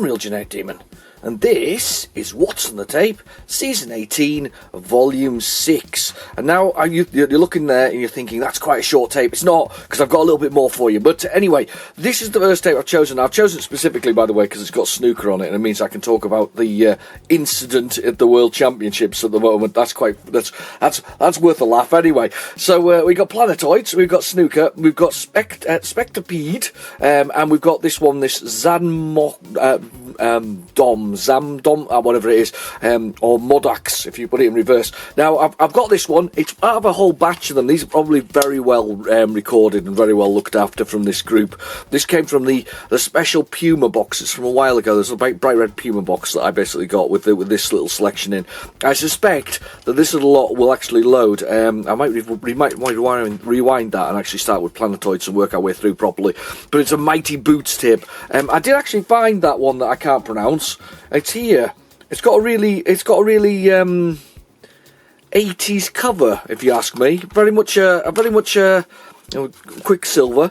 I'm Real Genetic Demon, and this is What's on the Tape, Season 18, Volume 6. And now you're looking there and you're thinking, that's quite a short tape. It's not, because I've got a little bit more for you. But anyway, this is the first tape I've chosen. I've chosen it specifically, by the way, because it's got snooker on it, and it means I can talk about the incident at the World Championships at the moment. That's worth a laugh anyway. So we've got Planetoids, we've got snooker, we've got Spectropede, and we've got this one, this Zamdom, whatever it is, or Modax, if you put it in reverse. Now, I've got this one. It's out of a whole batch of them. These are probably very well recorded and very well looked after from this group. This came from the special Puma boxes from a while ago. There's a bright red Puma box that I basically got with this little selection in. I suspect that this little lot will actually load. I might rewind that and actually start with Planetoids and work our way through properly. But it's a Mighty Boots tip. I did actually find that one that I can't pronounce. It's here. It's got a really 80s cover, if you ask me. Very much Quicksilver.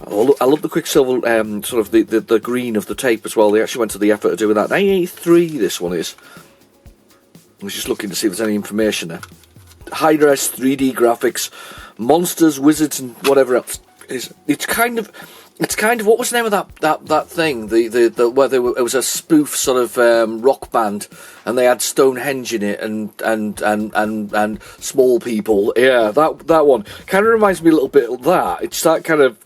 I love the Quicksilver, sort of the green of the tape as well. They actually went to the effort of doing that. 1983, this one is. I was just looking to see if there's any information there. High-res 3D graphics, monsters, wizards, and whatever else. It's kind of what was the name of that thing? The where it was a spoof sort of rock band, and they had Stonehenge in it and small people. Yeah, that one kind of reminds me a little bit of that. It's that kind of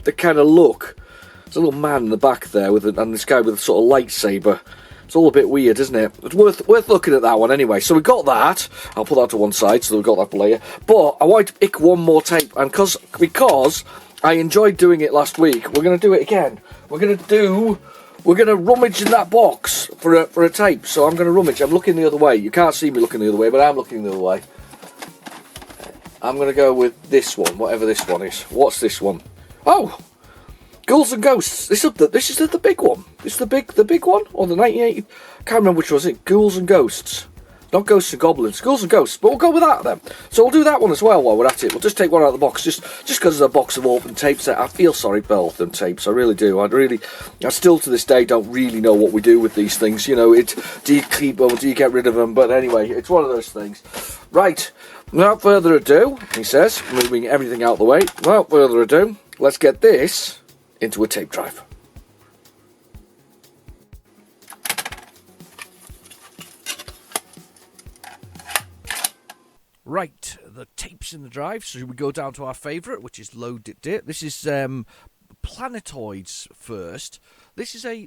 look. There's a little man in the back there and this guy with a sort of lightsaber. It's all a bit weird, isn't it? It's worth looking at that one anyway. So we got that. I'll put that to one side so we've got that for later. But I wanted to pick one more tape, and because I enjoyed doing it last week, we're going to do it again. We're going to rummage in that box for a tape. So I'm going to rummage. I'm looking the other way. You can't see me looking the other way, but I'm looking the other way. I'm going to go with this one, whatever this one is. What's this one? Oh, Ghouls and Ghosts. This is the big one. This is the big one, or the 1980. Can't remember which was it. Ghouls and Ghosts. Not Ghosts and Goblins, Ghouls and Ghosts, but we'll go with that then. So we'll do that one as well while we're at it. We'll just take one out of the box, just because there's a box of open tapes there. I feel sorry for all of them tapes, I really do. I still to this day don't really know what we do with these things. You know, do you keep them, do you get rid of them? But anyway, it's one of those things. Right, without further ado, he says, moving everything out the way, without further ado, let's get this into a tape drive. Right, the tape's in the drive, so we go down to our favourite, which is Load It. This is Planetoids first. This is a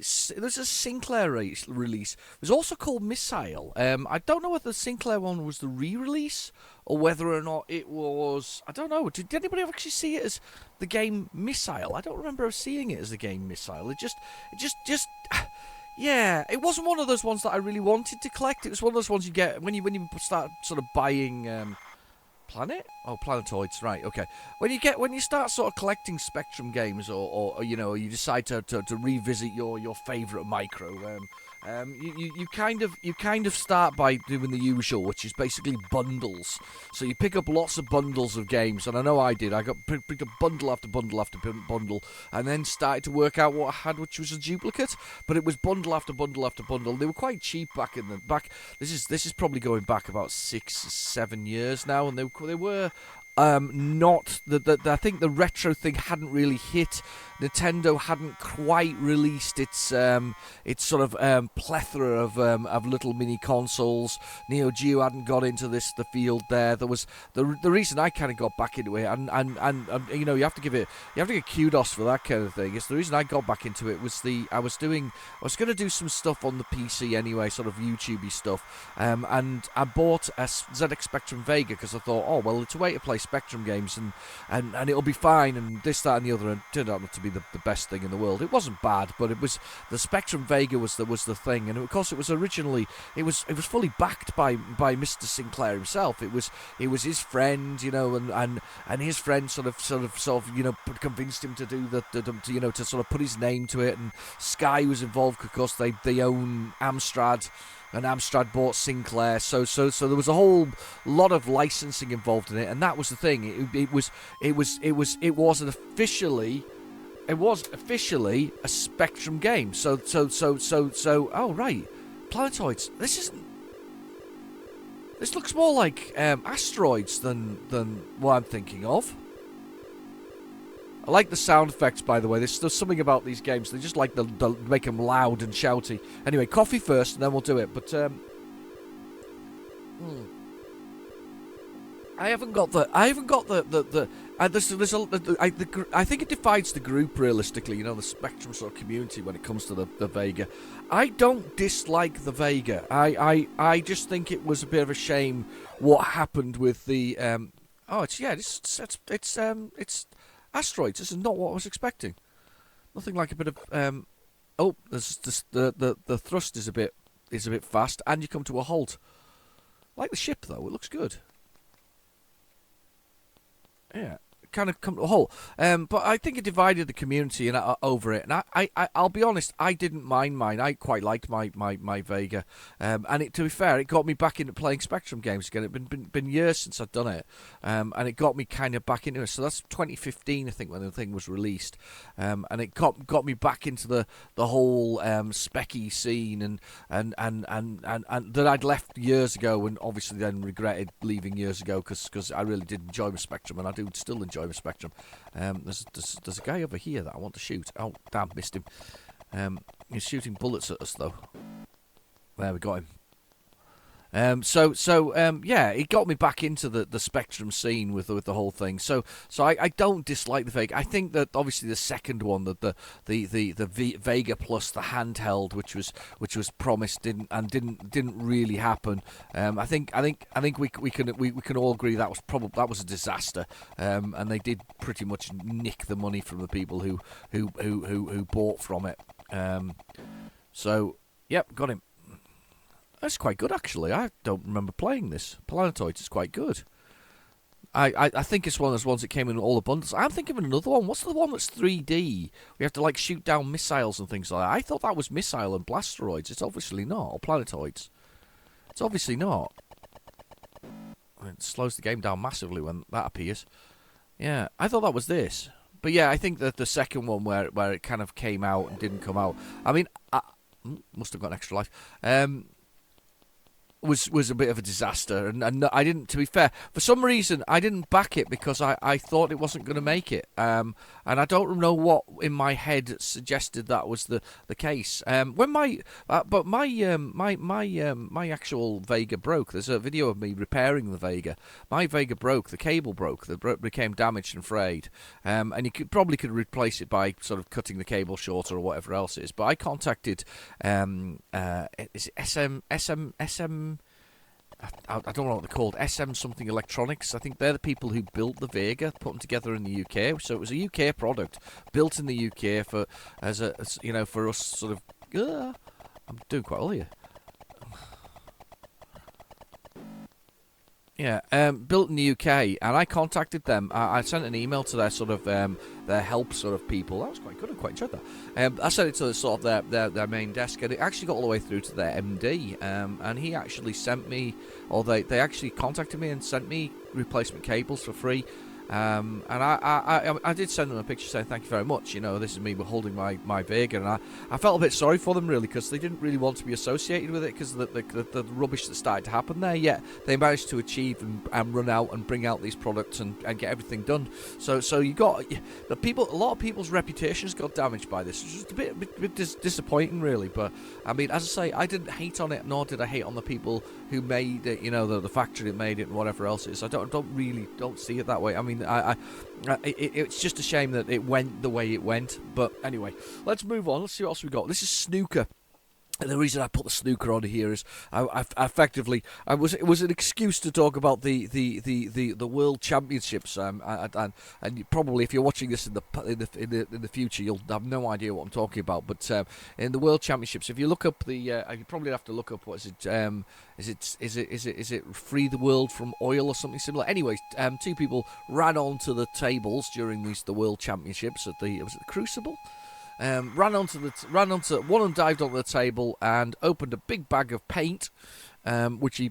Sinclair release. It was also called Missile. I don't know whether the Sinclair one was the re-release or whether or not it was. I don't know. Did anybody actually see it as the game Missile? I don't remember seeing it as the game Missile. It just. Yeah, it wasn't one of those ones that I really wanted to collect. It was one of those ones you get when you start sort of buying Planetoids, right? Okay. When you start sort of collecting Spectrum games, or you know, you decide to revisit your favourite micro. You kind of start by doing the usual, which is basically bundles. So you pick up lots of bundles of games, and I know I did. I picked up bundle after bundle after bundle, and then started to work out what I had, which was a duplicate. But it was bundle after bundle after bundle. They were quite cheap back in the back. This is probably going back about 6-7 years now, and they were. Not I think the retro thing hadn't really hit. Nintendo hadn't quite released its sort of plethora of little mini consoles. Neo Geo hadn't got into the field there. There was the reason I kind of got back into it, and you know, you have to give kudos for that kind of thing. It's the reason I got back into it was I was going to do some stuff on the PC anyway, sort of YouTubey stuff, and I bought a ZX Spectrum Vega because I thought, oh well, it's a way to play Spectrum games and it'll be fine, and this, that, and the other, and it turned out not to be the best thing in the world. It wasn't bad, but it was the Spectrum Vega was the thing, and of course it was originally it was fully backed by Mr. Sinclair himself. It was his friend, you know, and his friend sort of you know convinced him to do to sort of put his name to it, and Sky was involved because they own Amstrad. And Amstrad bought Sinclair, so there was a whole lot of licensing involved in it, and that was the thing. It wasn't officially it was officially a Spectrum game. So. Oh right, Planetoids. This looks more like asteroids than what I'm thinking of. I like the sound effects, by the way. There's something about these games. They just like the make them loud and shouty. Anyway, coffee first, and then we'll do it. But I haven't got the. I think it divides the group realistically. You know, the Spectrum sort of community when it comes to the Vega. I don't dislike the Vega. I just think it was a bit of a shame what happened with the. It's asteroids. This is not what I was expecting. Nothing like a bit of. There's just the thrust is a bit fast, and you come to a halt. Like the ship though, it looks good. Yeah, kind of come to a halt. But I think it divided the community and over it. And I'll be honest, I didn't mind mine. I quite liked my Vega. And to be fair, it got me back into playing Spectrum games again. It'd been years since I'd done it. And it got me kind of back into it. So that's 2015, I think, when the thing was released. And it got me back into the whole specky scene and that I'd left years ago, and obviously then regretted leaving years ago because I really did enjoy my Spectrum, and I do still enjoy my Spectrum. There's a guy over here that I want to shoot. Oh, damn, missed him. He's shooting bullets at us, though. There, we got him. Yeah, it got me back into the Spectrum scene with the whole thing. So I don't dislike the Vega. I think that obviously the second one, the Vega Plus, the handheld, which was promised, didn't really happen. I think we can all agree that was a disaster. And they did pretty much nick the money from the people who bought from it. Yep, got him. That's quite good, actually. I don't remember playing this. Planetoids is quite good. I think it's one of those ones that came in all the bundles. I'm thinking of another one. What's the one that's 3D? We have to, like, shoot down missiles and things like that. I thought that was Missile and Blasteroids. It's obviously not. Or Planetoids. It's obviously not. It slows the game down massively when that appears. Yeah, I thought that was this. But yeah, I think that the second one where it kind of came out and didn't come out. I mean, must have got an extra life. Was a bit of a disaster, and I didn't. To be fair, for some reason I didn't back it because I thought it wasn't going to make it. And I don't know what in my head suggested that was the case. When my actual Vega broke. There's a video of me repairing the Vega. My Vega broke. The cable broke. Became damaged and frayed. And you could replace it by sort of cutting the cable shorter or whatever else it is. But I contacted is it SM. I don't know what they're called. SM something electronics. I think they're the people who built the Vega, put them together in the UK. So it was a UK product built in the UK for for us sort of. I'm doing quite well here. Yeah, built in the UK, and I contacted them. I sent an email to their sort of their help sort of people. That was quite good. I quite enjoyed that. I sent it to sort of their main desk, and it actually got all the way through to their MD. And he actually sent me, or they actually contacted me and sent me replacement cables for free. And I did send them a picture saying thank you very much. You know, this is me holding my Vega, and I felt a bit sorry for them really because they didn't really want to be associated with it because of the rubbish that started to happen there. Yet they managed to achieve and run out and bring out these products and get everything done. So you got the people. A lot of people's reputations got damaged by this. It's just a bit disappointing really. But I mean, as I say, I didn't hate on it, nor did I hate on the people who made it. You know, the factory that made it and whatever else it is. I don't really see it that way. I mean. It's just a shame that it went the way it went. But anyway, let's move on. Let's see what else we got. This is snooker. And the reason I put the snooker on here is it was an excuse to talk about the World Championships. And probably if you're watching this in the future, you'll have no idea what I'm talking about. But in the World Championships, if you look up you probably have to look up what is it Free the World from Oil or something similar. Anyways, two people ran onto the tables during the World Championships at the Crucible. One of them dived onto the table and opened a big bag of paint, which he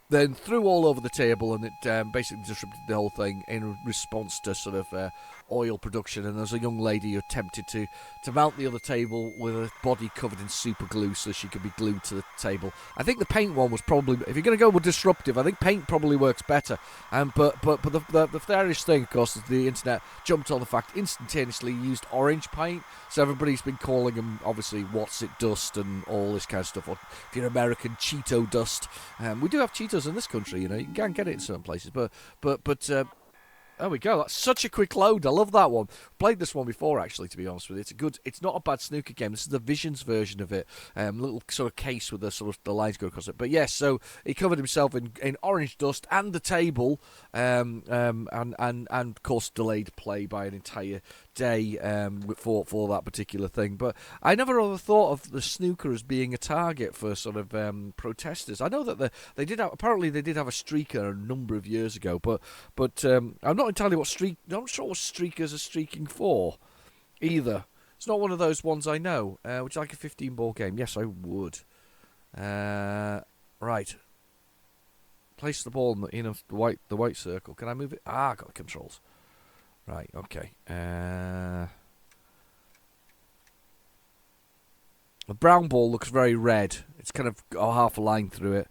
then threw all over the table, and it basically disrupted the whole thing in response to sort of oil production. And there's a young lady who attempted to mount the other table with her body covered in super glue so she could be glued to the table. I think the paint one was probably, if you're going to go with disruptive, I think paint probably works better. But the hilarious thing, of course, is the internet jumped on the fact instantaneously used orange paint. So everybody's been calling them, obviously, what's it dust and all this kind of stuff. Or if you're American, Cheeto dust. We do have Cheetos in this country, you know. You can get it in certain places, but there we go. That's such a quick load. I love that one. Played this one before, actually, to be honest with you. It's not a bad snooker game. This is the Visions version of it. Little sort of case with the sort of the lines going across it. But yes, so he covered himself in orange dust and the table, and of course delayed play by an entire day for that particular thing. But I never ever thought of the snooker as being a target for sort of protesters. I know that they did have a streaker a number of years ago, but I'm not entirely I'm not sure what streakers are streaking for either. It's not one of those ones I know. Would you like a 15-ball game? Yes, I would. Right. Place the ball in the white circle. Can I move it? I got the controls. Right, okay. The brown ball looks very red. It's kind of got half a line through it.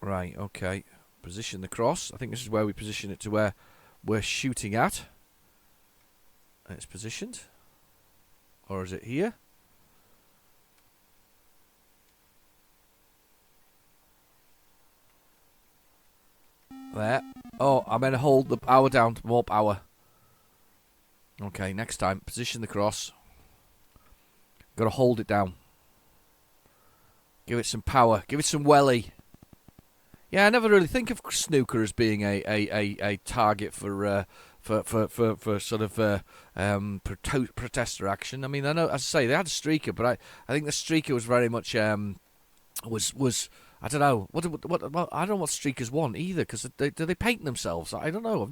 Right, okay. Position the cross. I think this is where we position it to where we're shooting at. And it's positioned. Or is it here? There. Oh, I'm going to hold the power down to more power. Okay, next time, position the cross. Got to hold it down. Give it some power. Give it some welly. Yeah, I never really think of snooker as being a target for sort of protester action. I mean, I know, as I say, they had a streaker, but I think the streaker was very much was I don't know what I don't know what streakers want either, because do they paint themselves? I don't know.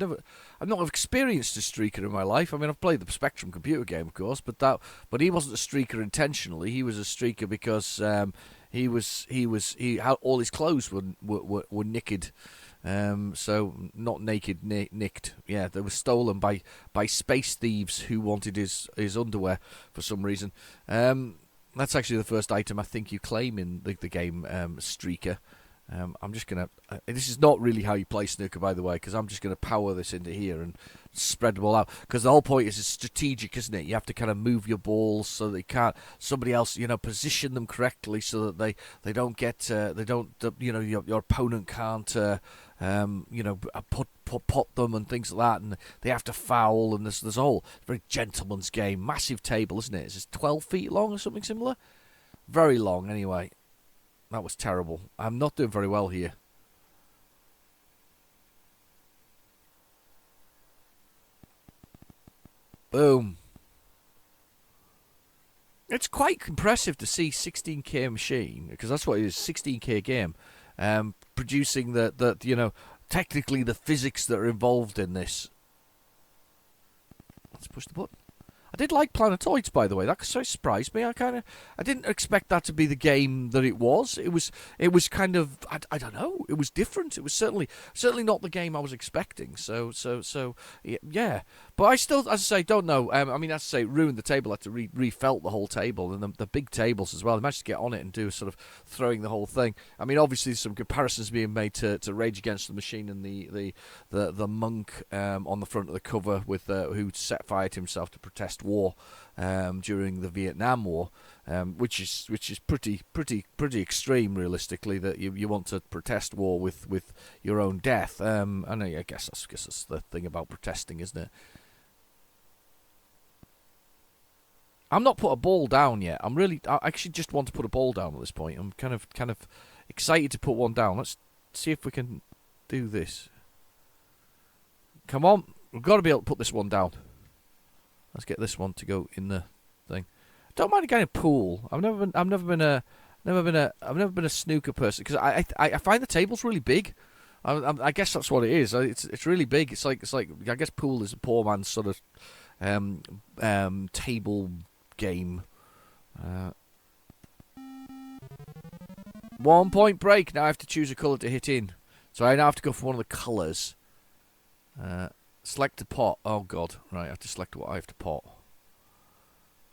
I've not experienced a streaker in my life. I mean, I've played the Spectrum computer game, of course, but he wasn't a streaker intentionally. He was a streaker because he had all his clothes were nicked. So not naked, nicked. Yeah, they were stolen by space thieves who wanted his underwear for some reason. That's actually the first item I think you claim in the game, Streaker. I'm just going to... this is not really how you play snooker, by the way, because I'm just going to power this into here and spread them all out. Because the whole point is it's strategic, isn't it? You have to kind of move your balls so they can't... Somebody else, position them correctly so that they don't get... they don't... your opponent can't... pot them and things like that, and they have to foul, and there's a whole very gentleman's game. Massive table, isn't it? Is it 12 feet long or something similar? Very long, anyway. That was terrible. I'm not doing very well here. Boom. It's quite impressive to see 16K machine, because that's what it is, 16K game, producing technically the physics that are involved in this. Let's push the button. I did like Planetoids, by the way. That sort of surprised me. I didn't expect that to be the game that it was. It was kind of, I don't know. It was different. It was certainly not the game I was expecting. So yeah. But I still, as I say, don't know. I mean, as I say, ruined the table. I had to refelt the whole table, and the big tables as well. They managed to get on it and do sort of throwing the whole thing. I mean, obviously, some comparisons being made to Rage Against the Machine and the monk on the front of the cover with who set fire to himself to protest war during the Vietnam War, which is pretty extreme, realistically, that you want to protest war with your own death. And I guess that's the thing about protesting, isn't it? I'm not put a ball down yet. I actually just want to put a ball down at this point. I'm kind of excited to put one down. Let's see if we can do this. Come on, we've got to be able to put this one down. Let's get this one to go in the thing. Don't mind getting a pool. I've never been a snooker person, because I find the tables really big. I guess that's what it is. It's really big. It's like I guess pool is a poor man's sort of table game. 1 point break. Now I have to choose a colour to hit in. So I now have to go for one of the colours. Select a pot. Oh, God. Right, I have to select what I have to pot.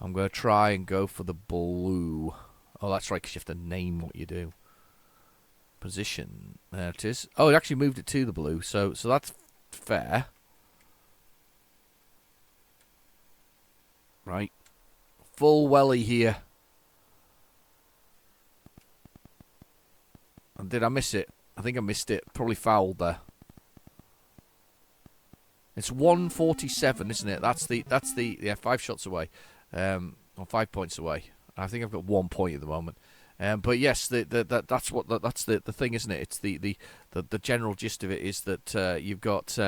I'm going to try and go for the blue. Oh, that's right, because you have to name what you do. Position. There it is. Oh, it actually moved it to the blue, so that's fair. Right. Full welly here. And did I miss it? I think I missed it. Probably fouled there. It's 147, isn't it? That's the 5 shots away. Or 5 points away. I think I've got 1 point at the moment. But yes, that's the thing, isn't it? It's the general gist of it is that you've got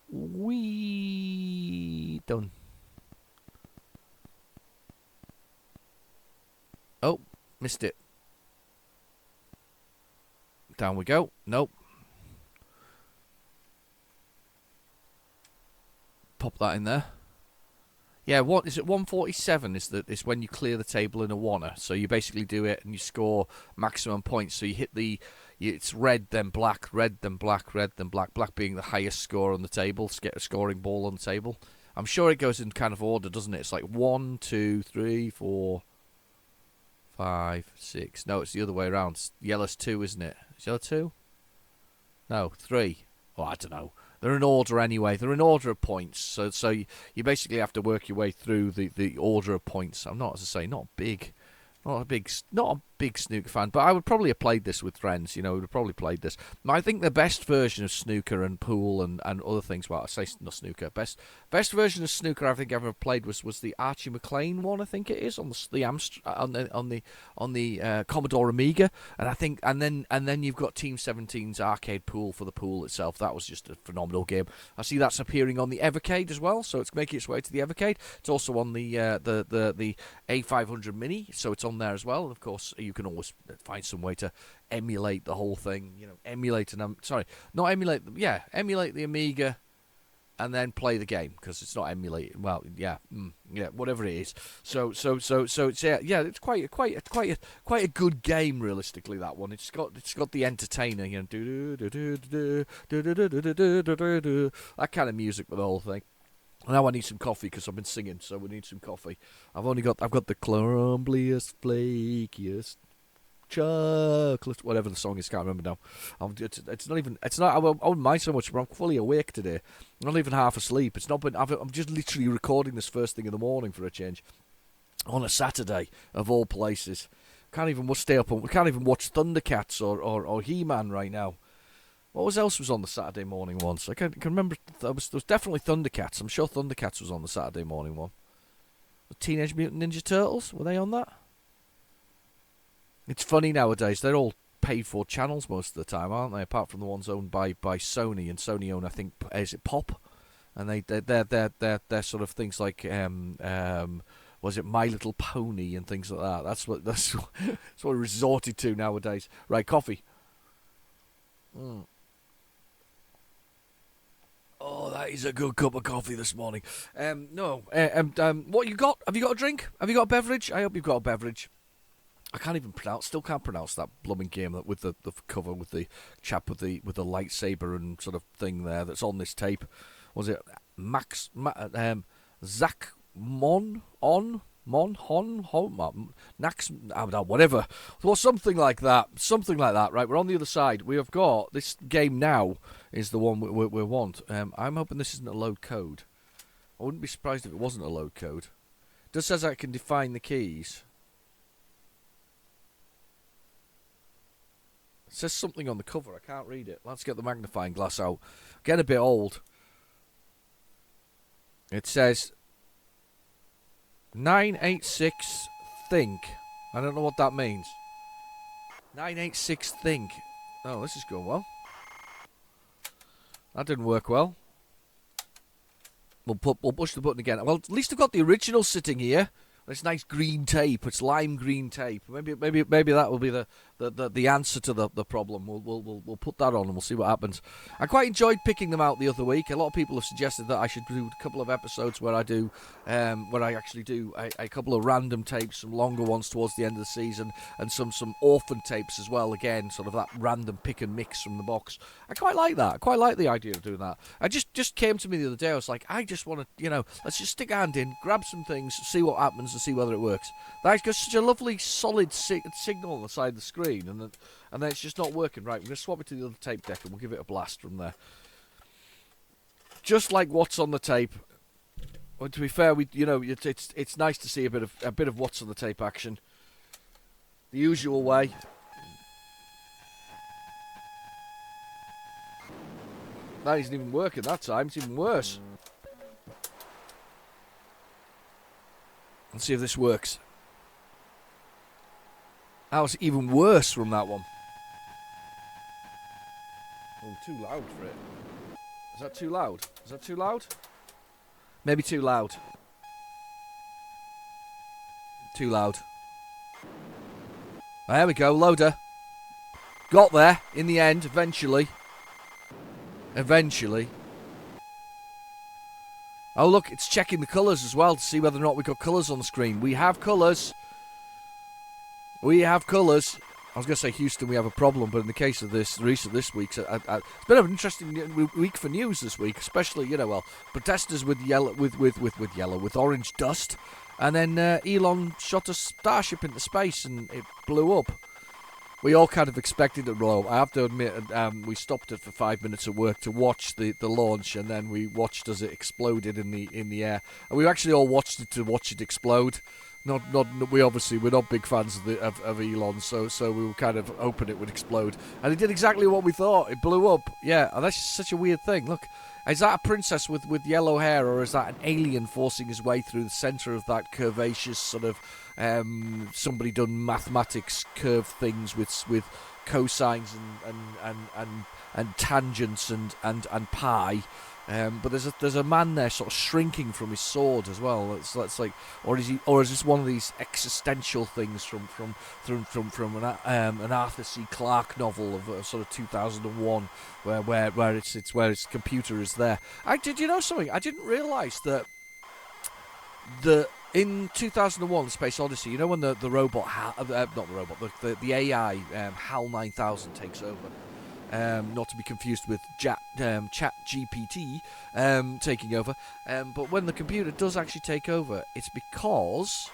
we done. Oh, missed it. Down we go. Nope. Pop that in there. Yeah, what is it? 147 is when you clear the table in a oneer. So you basically do it and you score maximum points. So you hit it's red then black, red then black, red then black. Black being the highest score on the table. Get a scoring ball on the table. I'm sure it goes in kind of order, doesn't it? It's like 1, 2, 3, 4, 5, 6. No, it's the other way around. Yellow's 2, isn't it? Is yellow 2? No, 3. Oh, I don't know. They're in order anyway. They're in order of points. So you basically have to work your way through the order of points. I'm not, as I say, not a big snooker fan, but I would probably have played this with friends. You know, would have probably played this. I think the best version of snooker and pool and other things. Well, I say not snooker. Best version of snooker I think I've ever played was the Archie McLean one. I think it is on the Commodore Amiga, and I think and then you've got Team 17's arcade pool for the pool itself. That was just a phenomenal game. I see that's appearing on the Evercade as well, so it's making its way to the Evercade. It's also on the A500 Mini, so it's on there as well. And of course, you can always find some way to emulate the whole thing. You know, emulate the Amiga, and then play the game because it's not emulated. Well, yeah, whatever it is. So it's it's quite a good game realistically. That one, it's got the entertainer, you know, that kind of music with the whole thing. Now I need some coffee because I've been singing, so we need some coffee. I've got the crumbliest, flakiest chocolate, whatever the song is, can't remember now. I wouldn't mind so much, but I'm fully awake today. I'm not even half asleep. I'm just literally recording this first thing in the morning for a change. On a Saturday, of all places. Can't even stay up, we can't even watch Thundercats or He-Man right now. What else was on the Saturday morning once? I can remember, there was definitely Thundercats. I'm sure Thundercats was on the Saturday morning one. The Teenage Mutant Ninja Turtles, were they on that? It's funny nowadays, they're all paid for channels most of the time, aren't they? Apart from the ones owned by Sony, and Sony own, I think, is it Pop? And they're sort of things like was it My Little Pony and things like that. That's what we resorted to nowadays. Right, coffee. Oh, that is a good cup of coffee this morning. What you got? Have you got a drink? Have you got a beverage? I hope you've got a beverage. I still can't pronounce that blooming game that with the cover with the chap with the lightsaber and sort of thing there that's on this tape. Was it Zach Mon Nax, whatever. Well, something like that. Right, we're on the other side. We have got this game now is the one we want. I'm hoping this isn't a load code. I wouldn't be surprised if it wasn't a load code. It just says I can define the keys. It says something on the cover. I can't read it. Let's get the magnifying glass out. Getting a bit old. It says 986 think. I don't know what that means. 986 think. Oh, this is going well. That didn't work well. We'll push the button again. Well, at least I've got the original sitting here. This nice green tape. It's lime green tape. Maybe that will be the answer to the problem. We'll put that on and we'll see what happens. I quite enjoyed picking them out the other week. A lot of people have suggested that I should do a couple of episodes where I actually do a couple of random tapes, some longer ones towards the end of the season, and some orphan tapes as well. Again, sort of that random pick and mix from the box. I quite like that. I quite like the idea of doing that. I just came to me the other day. I was like, I just want to, let's just stick a hand in, grab some things, see what happens, and see whether it works. That got such a lovely solid signal on the side of the screen, and then it's just not working. Right, we're going to swap it to the other tape deck and we'll give it a blast from there. Just like what's on the tape. Well, to be fair, it's nice to see a bit of what's on the tape action. The usual way. That isn't even working that time. It's even worse. Let's see if this works. That was even worse from that one. Oh, too loud for it. Is that too loud? Is that too loud? Maybe too loud. Too loud. There we go, loader. Got there in the end, eventually. Eventually. Oh look, it's checking the colours as well to see whether or not we've got colours on the screen. We have colours. We have colours. I was going to say Houston, we have a problem, but in the case of this week's, it's been an interesting week for news this week, especially, protesters with orange dust, and then Elon shot a Starship into space and it blew up. We all kind of expected it to blow up. I have to admit, we stopped it for 5 minutes at work to watch the launch, and then we watched as it exploded in the air. And we actually all watched it to watch it explode. We're not big fans of Elon, so we were kind of hoping it would explode, and it did exactly what we thought. It blew up. Yeah, and that's such a weird thing. Look, is that a princess with yellow hair, or is that an alien forcing his way through the centre of that curvaceous sort of somebody done mathematics curve things with cosines and tangents and pi. But there's a man there sort of shrinking from his sword as well. It's like, or is this one of these existential things from an Arthur C. Clarke novel of sort of 2001, where its computer is there. Did you know something? I didn't realise that in 2001, The Space Odyssey, when the robot, the AI HAL 9000 takes over. Not to be confused with Chat GPT taking over. But when the computer does actually take over, it's because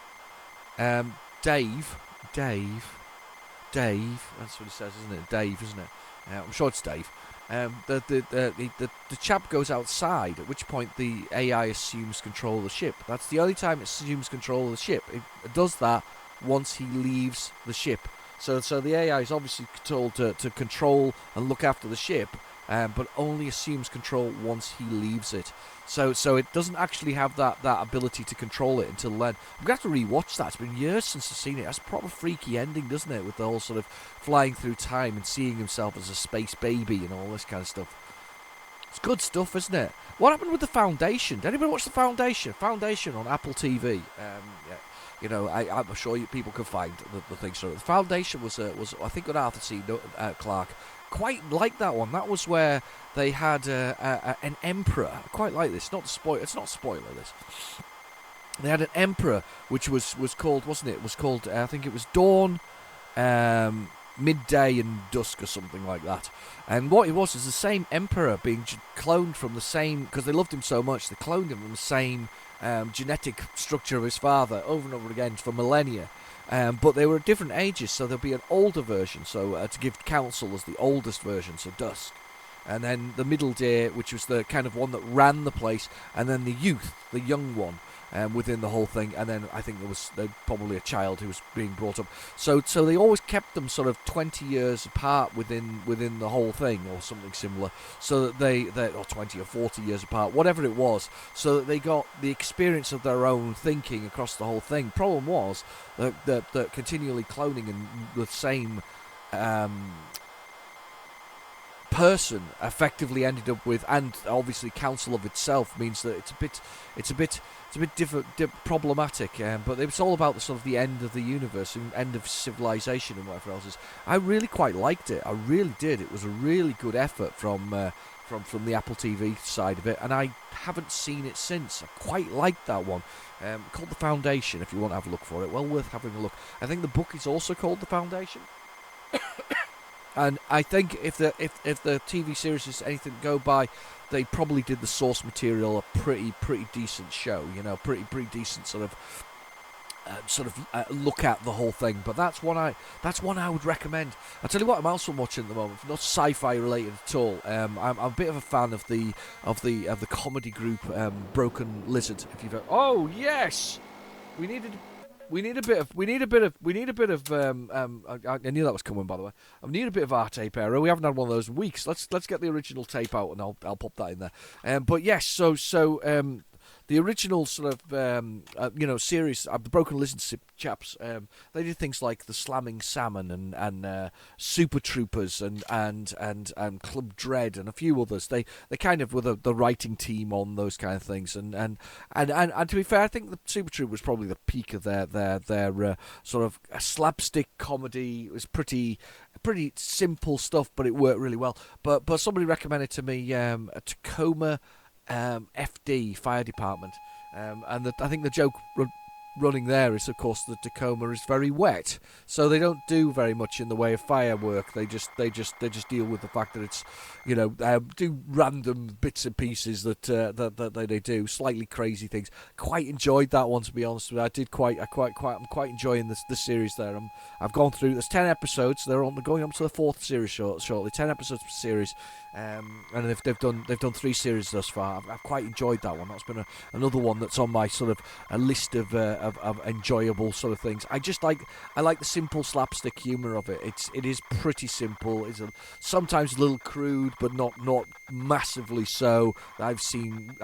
Dave, that's what he says, isn't it? Dave, isn't it? I'm sure it's Dave. The chap goes outside, at which point the AI assumes control of the ship. That's the only time it assumes control of the ship. It does that once he leaves the ship. So the AI is obviously told to control and look after the ship, but only assumes control once he leaves it. So it doesn't actually have that ability to control it until then. I'm going to have to rewatch that. It's been years since I've seen it. That's a proper freaky ending, doesn't it? With the whole sort of flying through time and seeing himself as a space baby and all this kind of stuff. It's good stuff, isn't it? What happened with The Foundation? Did anybody watch The Foundation? Foundation on Apple TV. Yeah. I'm sure people can find the thing. So The Foundation was I think on Arthur C. Clarke. Quite like that one. That was where they had an emperor. I quite like this. It's not spoiler. This. They had an emperor, which was called, wasn't it? It was called. I think it was Dawn, Midday, and Dusk, or something like that. And what it was is the same emperor being cloned from the same, because they loved him so much. They cloned him from the same genetic structure of his father over and over again for millennia. But they were at different ages, so there'll be an older version, so to give counsel as the oldest version, so Dusk. And then the middle day, which was the kind of one that ran the place, and then the youth, the young one, within the whole thing. And then I think there was probably a child who was being brought up. So they always kept them sort of 20 years apart within the whole thing, or something similar. So that they or 20 or 40 years apart, whatever it was, so that they got the experience of their own thinking across the whole thing. Problem was that continually cloning and the same person effectively ended up with, and obviously council of itself means that it's a bit problematic. But it's all about the sort of the end of the universe and end of civilization and whatever else is. I really quite liked it. I really did. It was a really good effort from the Apple TV side of it, and I haven't seen it since. I quite liked that one. Called The Foundation. If you want to have a look for it, well worth having a look. I think the book is also called The Foundation. And I think if the TV series is anything to go by, they probably did the source material a pretty decent show. You know, pretty decent sort of look at the whole thing. But that's one I would recommend. I'll tell you what I'm also watching at the moment, not sci-fi related at all. I'm a bit of a fan of the comedy group Broken Lizard. If you've oh yes, we need a bit of. I knew that was coming, by the way. I need a bit of our tape error. We haven't had one of those in weeks. Let's get the original tape out, and I'll pop that in there. But yes, so the original sort of series, the Broken Lizard chaps, they did things like the Slamming Salmon and Super Troopers and Club Dread and a few others. They kind of were the writing team on those kind of things. And to be fair, I think the Super Troopers was probably the peak of their sort of slapstick comedy. It was pretty simple stuff, but it worked really well. But somebody recommended to me a Tacoma FD fire department, and I think the joke running there is, of course, that Tacoma is very wet, so they don't do very much in the way of firework. They just deal with the fact that it's, do random bits and pieces that they do, slightly crazy things. Quite enjoyed that one, to be honest with you. I'm quite enjoying this series there. I've gone through. There's 10 episodes. They're going up to the 4th series shortly. 10 episodes per series. And they've done 3 series thus far. I've quite enjoyed that one. That's been another one that's on my sort of a list of enjoyable sort of things. I like the simple slapstick humour of it. It is pretty simple. It's sometimes a little crude, but not massively so. I've seen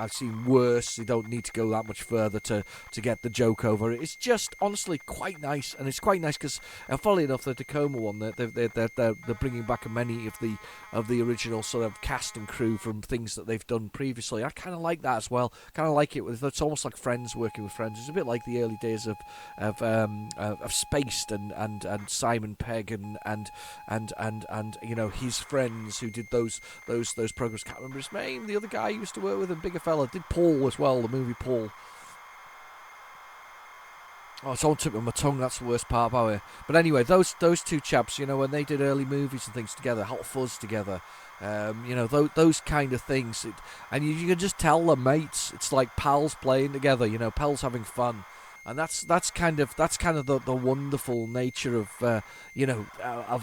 worse. You don't need to go that much further to get the joke over. It's just honestly quite nice, and it's quite nice because, funnily enough, the Tacoma one, they're bringing back many of the original sort of cast and crew from things that they've done previously. I kind of like that as well. Kind of like it it's almost like Friends working with Friends. It's a bit like the early days of Spaced and Simon Pegg and his friends who did those programs. Can't remember his name. The other guy who used to work with him, bigger fella, did Paul as well. The movie Paul. Oh, it's on tip of my tongue. That's the worst part about it. But anyway, those two chaps, when they did early movies and things together, Hot Fuzz together, those kind of things, and you can just tell they're mates. It's like pals playing together. Pals having fun. And that's kind of the wonderful nature of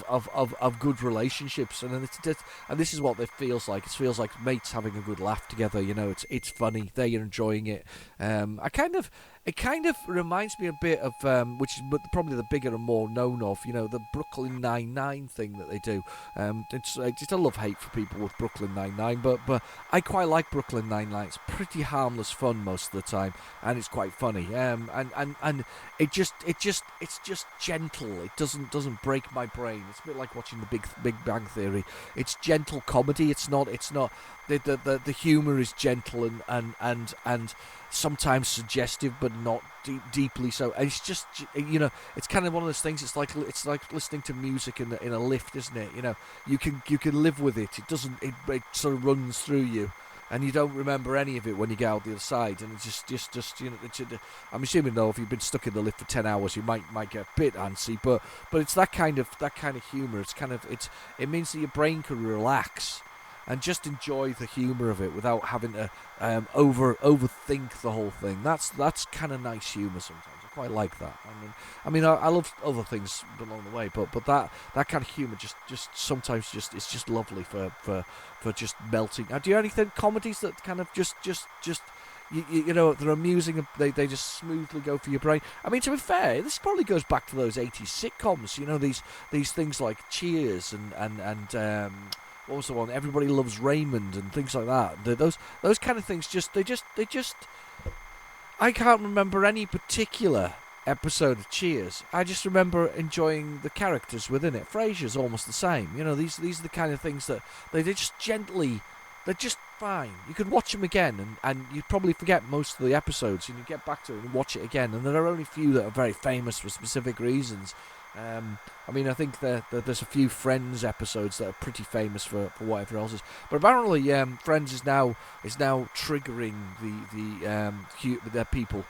of good relationships, and this is what it feels like. It feels like mates having a good laugh together. It's funny. They're enjoying it. It kind of reminds me a bit of which is probably the bigger and more known of, the Brooklyn Nine-Nine thing that they do. It's a love-hate for people with Brooklyn Nine-Nine, but I quite like Brooklyn Nine-Nine. It's pretty harmless fun most of the time, and it's quite funny. And it's just gentle. It doesn't break my brain. It's a bit like watching the Big Bang Theory. It's gentle comedy. It's not the humour is gentle and sometimes suggestive, but not deeply so. And it's just it's kind of one of those things. It's like listening to music in a lift, isn't it? You can live with it. It doesn't. It sort of runs through you, and you don't remember any of it when you get out the other side. And it's just I'm assuming though, if you've been stuck in the lift for 10 hours, you might get a bit antsy. But it's that kind of humour. It means that your brain can relax and just enjoy the humour of it without having to overthink the whole thing. That's kind of nice humour sometimes. I quite like that. I love other things along the way, but that kind of humour just sometimes it's just lovely for just melting. Now, do you have anything comedies that kind of just they're amusing and they just smoothly go for your brain? To be fair, this probably goes back to those 80s sitcoms. These things like Cheers and what was the one? Everybody Loves Raymond and things like that. Those kind of things. I can't remember any particular episode of Cheers, I just remember enjoying the characters within it. Frasier's almost the same. You know, these are the kind of things that they're just fine. You could watch them again, and you'd probably forget most of the episodes, and you get back to it and watch it again. And there are only a few that are very famous for specific reasons. I mean, I think that there's a few Friends episodes that are pretty famous for whatever else is. But apparently, Friends is now triggering the people.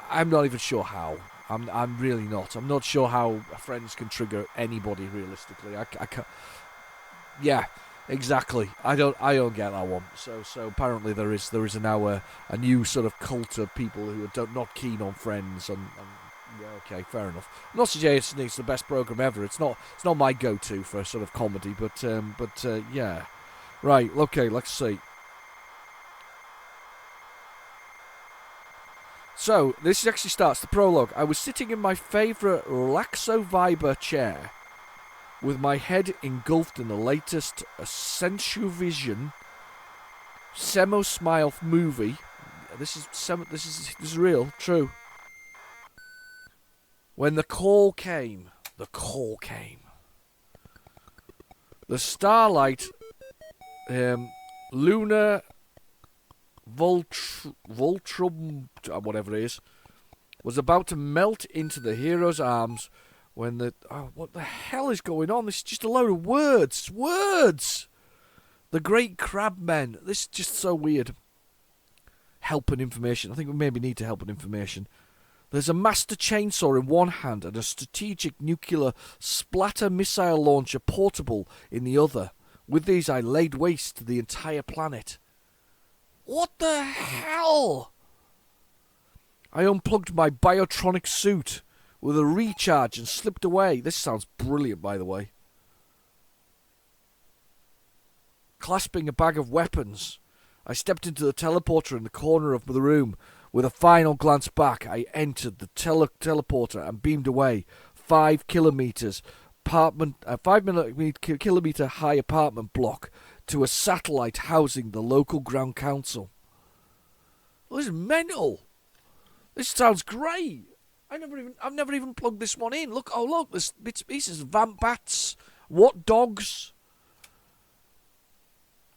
I'm not even sure how. I'm really not. I'm not sure how Friends can trigger anybody realistically. I can't. Yeah, exactly. I don't get that one. So apparently there is now a new sort of cult of people who are not keen on Friends and yeah, okay, fair enough. I'm not suggesting it's the best program ever. It's not my go-to for sort of comedy, but yeah. Right, okay, let's see. So, this actually starts the prologue. I was sitting in my favourite Relaxo Viber chair with my head engulfed in the latest Sensuvision Semo-Smile movie. This is real, true. When the call came. The starlight, lunar Voltrum, whatever it is, was about to melt into the hero's arms when what the hell is going on? This is just a load of words. Words! The Great Crabmen. This is just so weird. Help and information. I think we maybe need to help and information. There's a master chainsaw in one hand and a strategic nuclear splatter missile launcher portable in the other. With these, I laid waste to the entire planet. What the hell? I unplugged my biotronic suit with a recharge and slipped away. This sounds brilliant, by the way. Clasping a bag of weapons, I stepped into the teleporter in the corner of the room. With a final glance back, I entered the teleporter and beamed away 5 kilometers, 5-kilometer high apartment block to a satellite housing the local ground council. Well, this is mental. This sounds great. I've never even plugged this one in. Look, there's bits and pieces. Vamp bats, what dogs,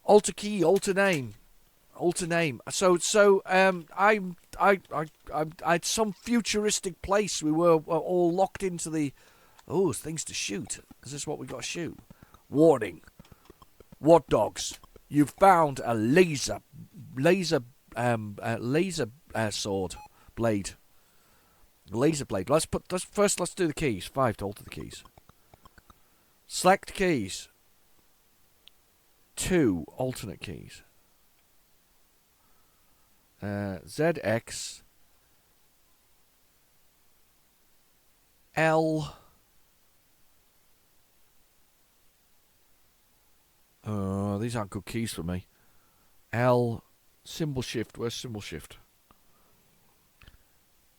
alter key, alter name. So I'm at some futuristic place. We were all locked into the things to shoot. Is this what we got to shoot? Warning. What dogs? You've found a laser sword blade. Laser blade. Let's do the keys. 5 to alter the keys. Select keys. 2 alternate keys. ZX L. These aren't good keys for me. L symbol shift. Where's symbol shift?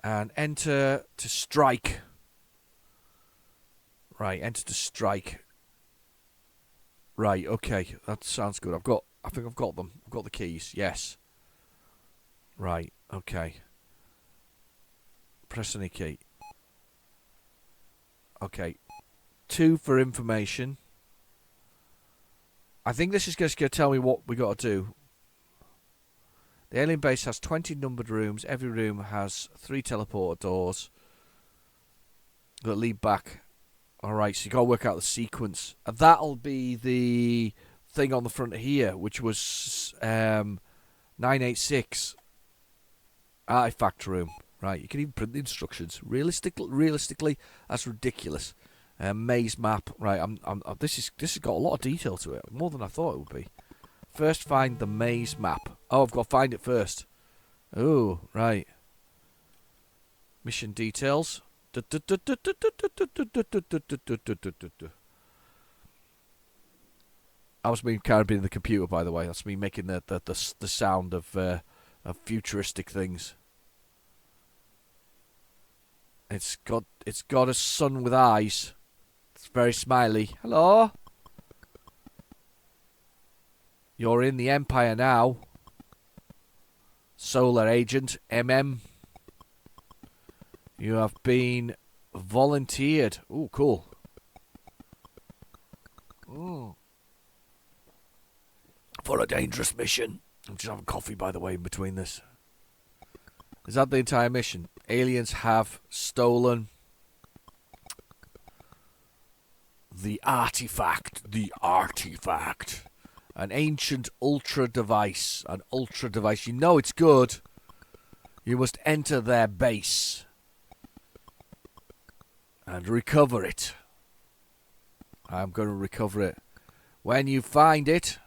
And enter to strike. Right, enter to strike. Right, okay, that sounds good. I think I've got them. I've got the keys. Yes. Right, okay. Press any key. Okay. 2 for information. I think this is just going to tell me what we got to do. The alien base has 20 numbered rooms. Every room has 3 teleporter doors that lead back. Alright, so you got to work out the sequence. And that'll be the thing on the front here, which was 986. Artifact room. Right, you can even print the instructions. Realistically, that's ridiculous. Maze map. Right, this has got a lot of detail to it. More than I thought it would be. First find the maze map. Oh, I've got to find it first. Oh, right. Mission details. That was me carrying the computer, by the way. That's me making the sound of futuristic things. It's got a sun with eyes. It's very smiley. Hello. You're in the Empire now. Solar Agent MM. You have been volunteered. Ooh, cool. For a dangerous mission. I'm just having coffee, by the way, in between this. Is that the entire mission? Aliens have stolen the artifact. The artifact. An ancient ultra device. An ultra device. You know it's good. You must enter their base and recover it. I'm going to recover it. When you find it,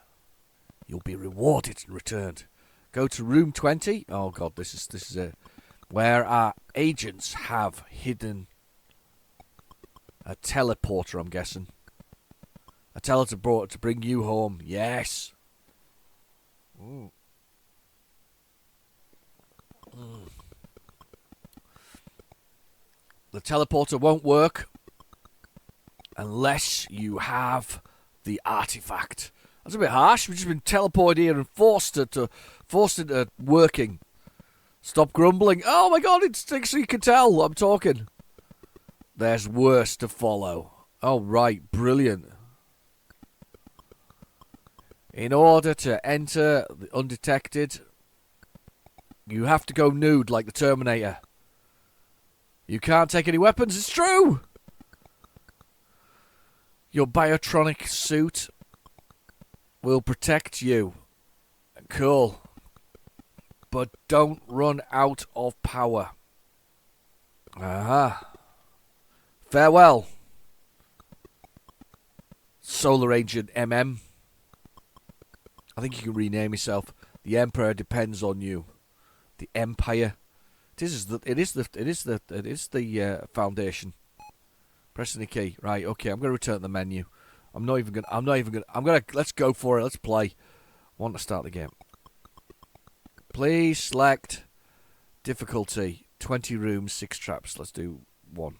you'll be rewarded in return. Go to room 20. Oh god, this is it. Where our agents have hidden a teleporter, I'm guessing. A teleporter to bring you home. Yes. Ooh. The teleporter won't work unless you have the artifact. That's a bit harsh. We've just been teleported here and forced into working. Stop grumbling. Oh my god, it's so you can tell I'm talking. There's worse to follow. Oh right, brilliant. In order to enter undetected, you have to go nude like the Terminator. You can't take any weapons, it's true! Your biotronic suit will protect you. Cool. But don't run out of power. Aha. Farewell. Solar Agent MM. I think you can rename yourself. The Emperor depends on you. The Empire. It is the Foundation. Pressing the key. Right, okay, I'm gonna return the menu. Let's go for it, let's play. I want to start the game. Please select difficulty. 20 rooms, 6 traps. Let's do 1.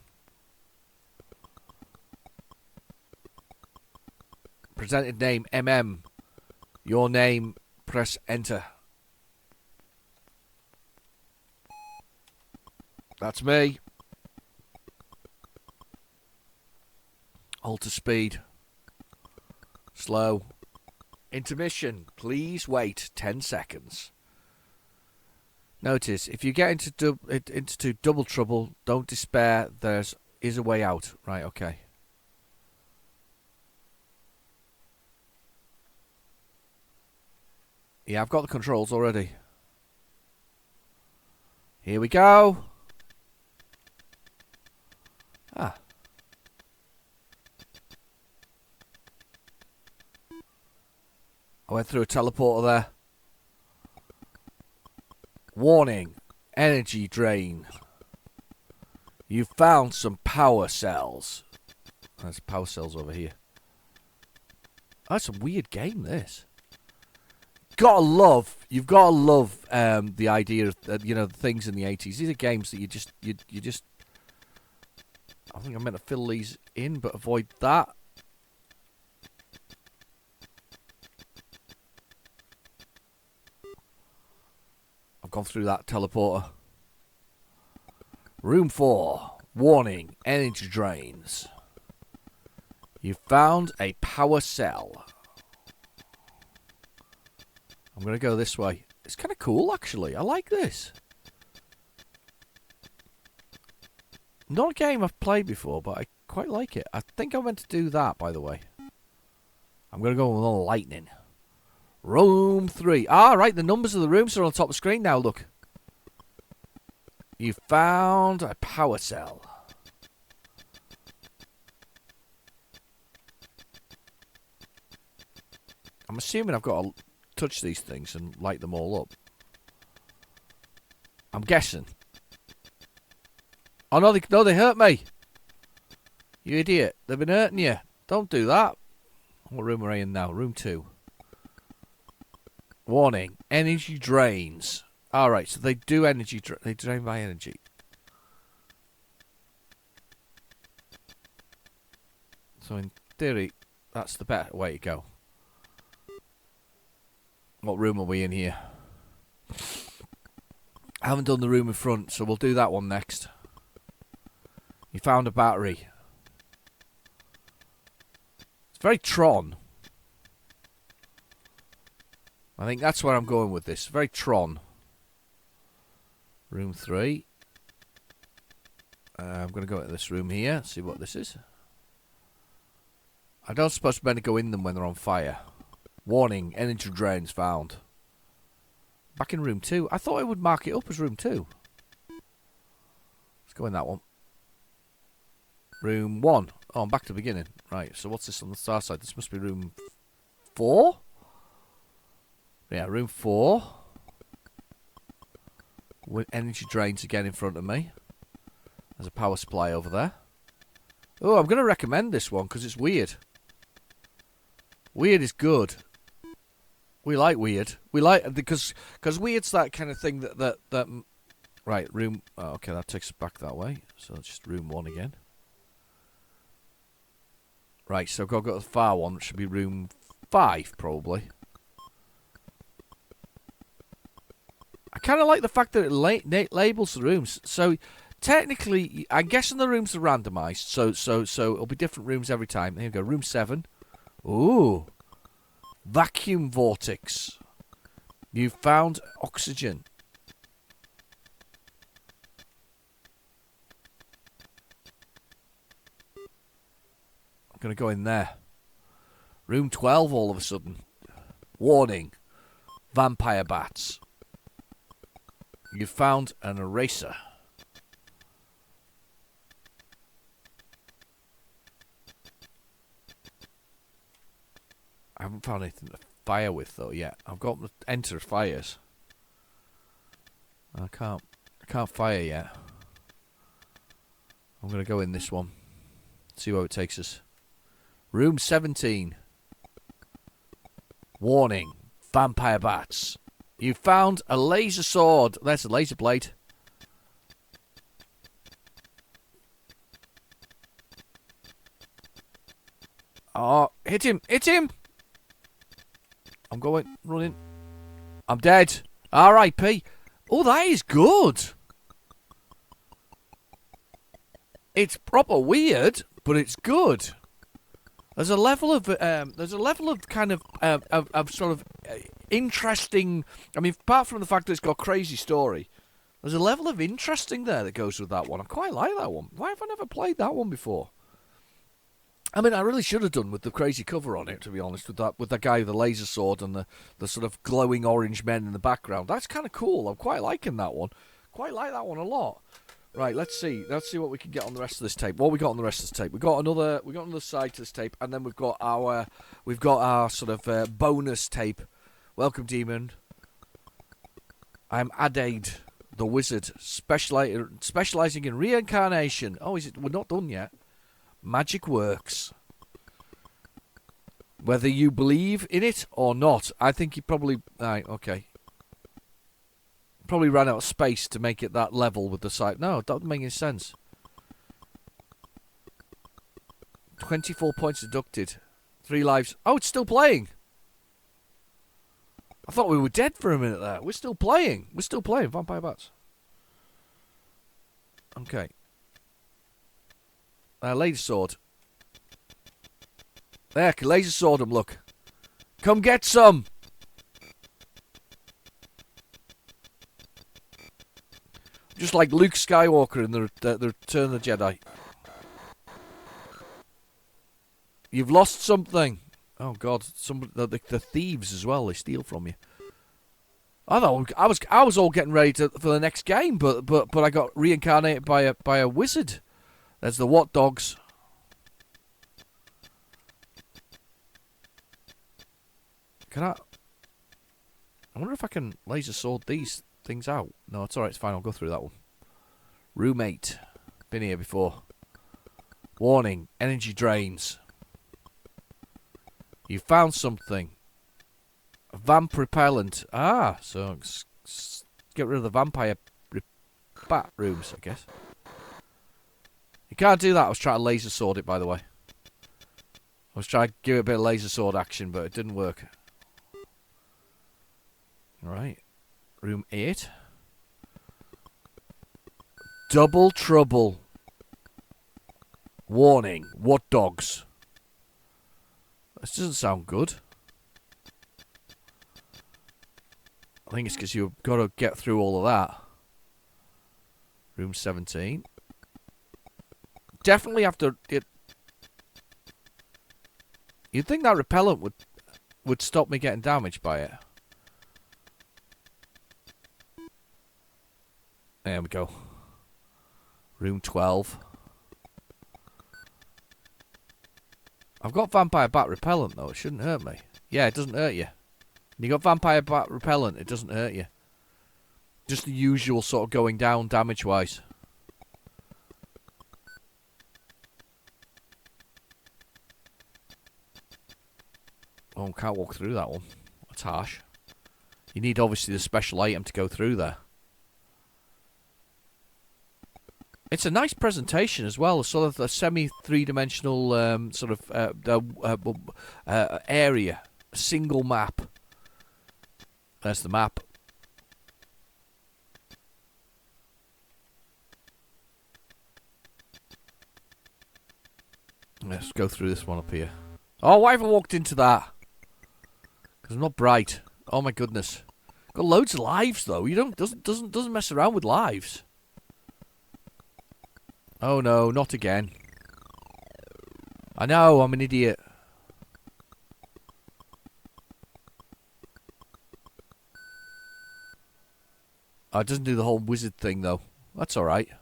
Presented name MM. Your name, press enter. That's me. Alter speed. Slow. Intermission. Please wait 10 seconds. Notice, if you get into double trouble, don't despair. There is a way out. Right, okay. Yeah, I've got the controls already. Here we go. Ah. I went through a teleporter there. Warning. Energy drain. You found some power cells. There's power cells over here. That's a weird game, this. You've got to love the idea of the things in the 80s. These are games that you just. I think I'm meant to fill these in, but avoid that. I've gone through that teleporter. Room 4. Warning. Energy drains. You found a power cell. I'm going to go this way. It's kind of cool, actually. I like this. Not a game I've played before, but I quite like it. I think I meant to do that, by the way. I'm going to go with lightning. Room 3. Ah, right, the numbers of the rooms are on the top of the screen now, look. You found a power cell. I'm assuming I've got to touch these things and light them all up. I'm guessing. Oh, no, they hurt me. You idiot. They've been hurting you. Don't do that. What room are I in now? Room 2. Warning. Energy drains. Alright, so they do energy. They drain my energy. So in theory, that's the better way to go. What room are we in here? I haven't done the room in front, so we'll do that one next. You found a battery. It's very Tron. I think that's where I'm going with this. Very Tron. Room 3. I'm going to go into this room here, see what this is. I don't suppose we're meant to go in them when they're on fire. Warning, energy drains found. Back in room 2. I thought I would mark it up as room 2. Let's go in that one. Room 1. Oh, I'm back to the beginning. Right, so what's this on the star side? This must be room 4? Yeah, room 4. With energy drains again in front of me. There's a power supply over there. Oh, I'm going to recommend this one because it's weird. Weird is good. We like weird. We like because weird's that kind of thing that right, room. Oh, okay, that takes us back that way. So it's just room 1 again. Right, so I've got to go to the far one, which should be room 5 probably. I kind of like the fact that it labels the rooms. So technically, I'm guessing the rooms are randomised. So it'll be different rooms every time. There you go, room 7. Ooh, vacuum vortex. You found oxygen. I'm gonna go in there. Room 12. All of a sudden, warning: vampire bats. You found an eraser. I haven't found anything to fire with though yet. I've got to enter fires. I can't fire yet. I'm gonna go in this one. See where it takes us. Room 17. Warning: vampire bats. You found a laser sword. That's a laser blade. Oh, hit him! Hit him! I'm going, running. I'm dead. R.I.P. Oh, that is good. It's proper weird, but it's good. There's a level of kind of sort of interesting. I mean, apart from the fact that it's got a crazy story, there's a level of interesting there that goes with that one. I quite like that one. Why have I never played that one before? I mean, I really should have done with the crazy cover on it, to be honest, with that guy with the laser sword and the sort of glowing orange men in the background. That's kind of cool. I'm quite liking that one. Quite like that one a lot. Right, let's see what we can get on the rest of this tape. What we got on the rest of this tape? We got another side to this tape, and then we've got our sort of bonus tape. Welcome, Demon. I'm Adaid, the wizard, specializing in reincarnation. Oh, we're not done yet. Magic works. Whether you believe in it or not, I think he probably... Right, okay. Probably ran out of space to make it that level with the site. No, it doesn't make any sense. 24 points deducted. 3 lives. Oh, it's still playing. I thought we were dead for a minute there. We're still playing. Vampire Bats. Okay. Laser sword. There, laser sword him, look. Come get some! Just like Luke Skywalker in the Return of the Jedi. You've lost something. Oh God, the thieves as well. They steal from you. I thought I was all getting ready for the next game, but I got reincarnated by a wizard. There's the What Dogs. I wonder if I can laser sword these things out. No, it's alright, it's fine, I'll go through that one. Room 8. Been here before. Warning, energy drains. You found something. A vamp repellent. Ah, so get rid of the vampire bat rooms, I guess. You can't do that. I was trying to laser sword it, by the way. I was trying to give it a bit of laser sword action, but it didn't work. Alright. Room 8. Double trouble. Warning, what dogs? This doesn't sound good. I think it's because you've got to get through all of that. Room 17. Definitely after it. You'd think that repellent would stop me getting damaged by it. There we go. Room 12. I've got vampire bat repellent though. It shouldn't hurt me. Yeah, it doesn't hurt you. You got vampire bat repellent. It doesn't hurt you. Just the usual sort of going down damage wise. Oh, can't walk through that one. That's harsh. You need obviously the special item to go through there. It's a nice presentation as well, sort of a semi-three-dimensional sort of area, a single map. There's the map. Let's go through this one up here. Oh, why have I walked into that? Because I'm not bright. Oh my goodness. Got loads of lives though. You doesn't mess around with lives. Oh no, not again. I know, I'm an idiot. Oh, it doesn't do the whole wizard thing though. That's alright. A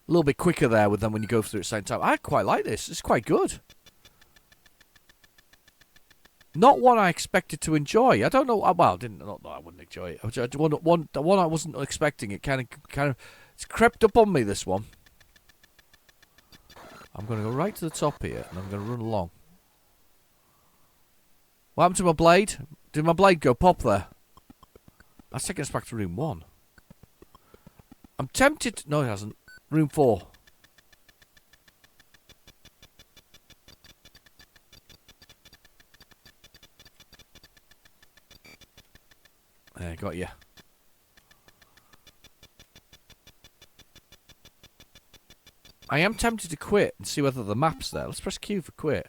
little bit quicker there with them when you go through at the same time. I quite like this. It's quite good. Not one I expected to enjoy. I don't know. Well, not that I wouldn't enjoy it. The one I wasn't expecting. It kind of, it's crept up on me. This one. I'm going to go right to the top here, and I'm going to run along. What happened to my blade? Did my blade go pop there? That's taking us back to room 1. I'm tempted. No, it hasn't. Room 4. There, got you. I am tempted to quit and see whether the map's there. Let's press Q for quit.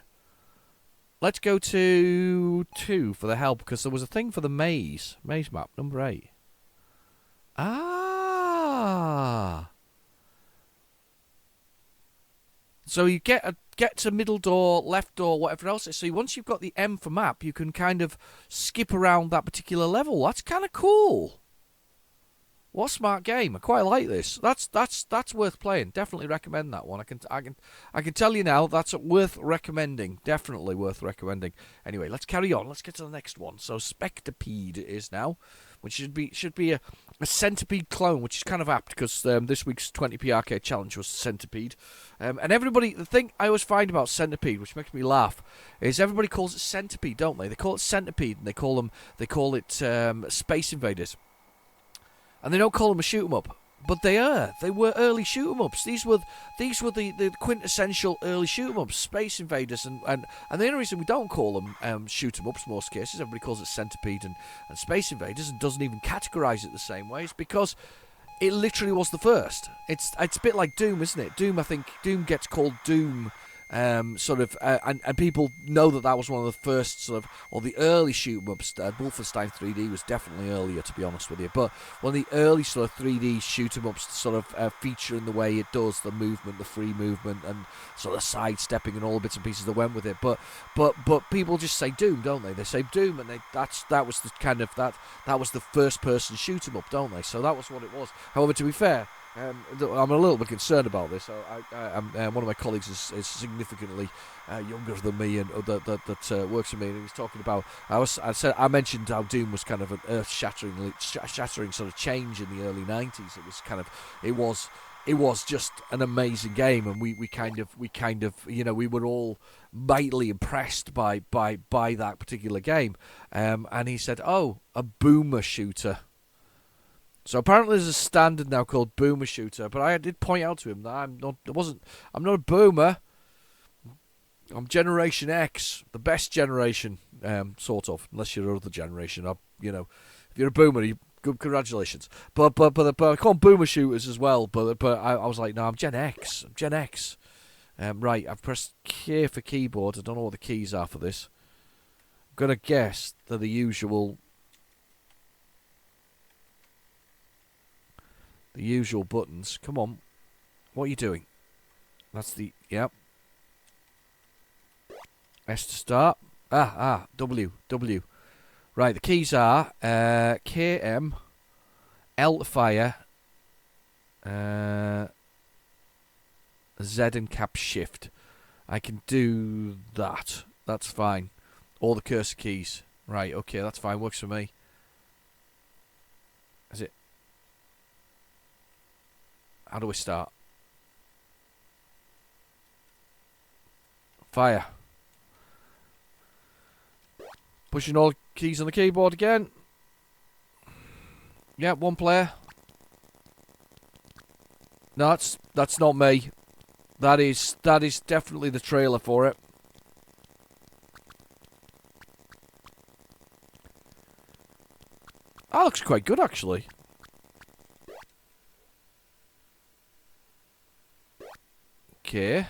Let's go to 2 for the help, because there was a thing for the maze. Maze map, number 8. Ah. So you get to middle door, left door, whatever else. So once you've got the M for map, you can kind of skip around that particular level. That's kind of cool. What a smart game! I quite like this. That's worth playing. Definitely recommend that one. I can tell you now that's worth recommending. Definitely worth recommending. Anyway, let's carry on. Let's get to the next one. So Spectropede it is now, which should be a Centipede clone, which is kind of apt because this week's 20p arcade challenge was Centipede. And everybody, the thing I always find about Centipede, which makes me laugh, is everybody calls it Centipede, don't they? They call it Centipede, and they call it Space Invaders. And they don't call them a shoot 'em up, but they were early shoot 'em ups. These were the quintessential early shoot 'em ups, Space Invaders, and the only reason we don't call them shoot 'em ups in most cases, everybody calls it Centipede and Space Invaders, and doesn't even categorise it the same way, is because it literally was the first. It's a bit like Doom, isn't it? Doom, I think Doom gets called Doom. And people know that was one of the first sort of, or the early shoot 'em ups. Wolfenstein 3D was definitely earlier, to be honest with you. But one of the early sort of 3D shoot 'em ups, sort of feature in the way it does, the movement, the free movement, and sort of sidestepping and all the bits and pieces that went with it. But people just say Doom, don't they? They say Doom, and that was the kind of that was the first person shoot 'em up, don't they? So that was what it was. However, to be fair, I'm a little bit concerned about this. One of my colleagues is significantly younger than me, and that works for me. And he was talking about. I mentioned how Doom was kind of an earth-shattering sort of change in the early '90s. It was just an amazing game, and we kind of we were all mightily impressed by that particular game. And he said, "Oh, a boomer shooter." So apparently there's a standard now called Boomer Shooter, but I did point out to him that I'm not a boomer. I'm Generation X, the best generation, sort of, unless you're other generation. If you're a boomer, you've Good, congratulations. But I call them boomer shooters as well. But I was like, no, I'm Gen X. I'm Gen X. Right, I've pressed K for keyboard. I don't know what the keys are for this. I'm gonna guess they're the usual buttons. Come on, what are you doing? That's the yep. S to start. W. Right, the keys are KM, L to fire, Z and cap shift. I can do that. That's fine. All the cursor keys. Right, okay, that's fine. Works for me. Is it? How do we start? Fire. Pushing all keys on the keyboard again. Yeah, one player. No, that's not me. That is definitely the trailer for it. That looks quite good, actually. Okay.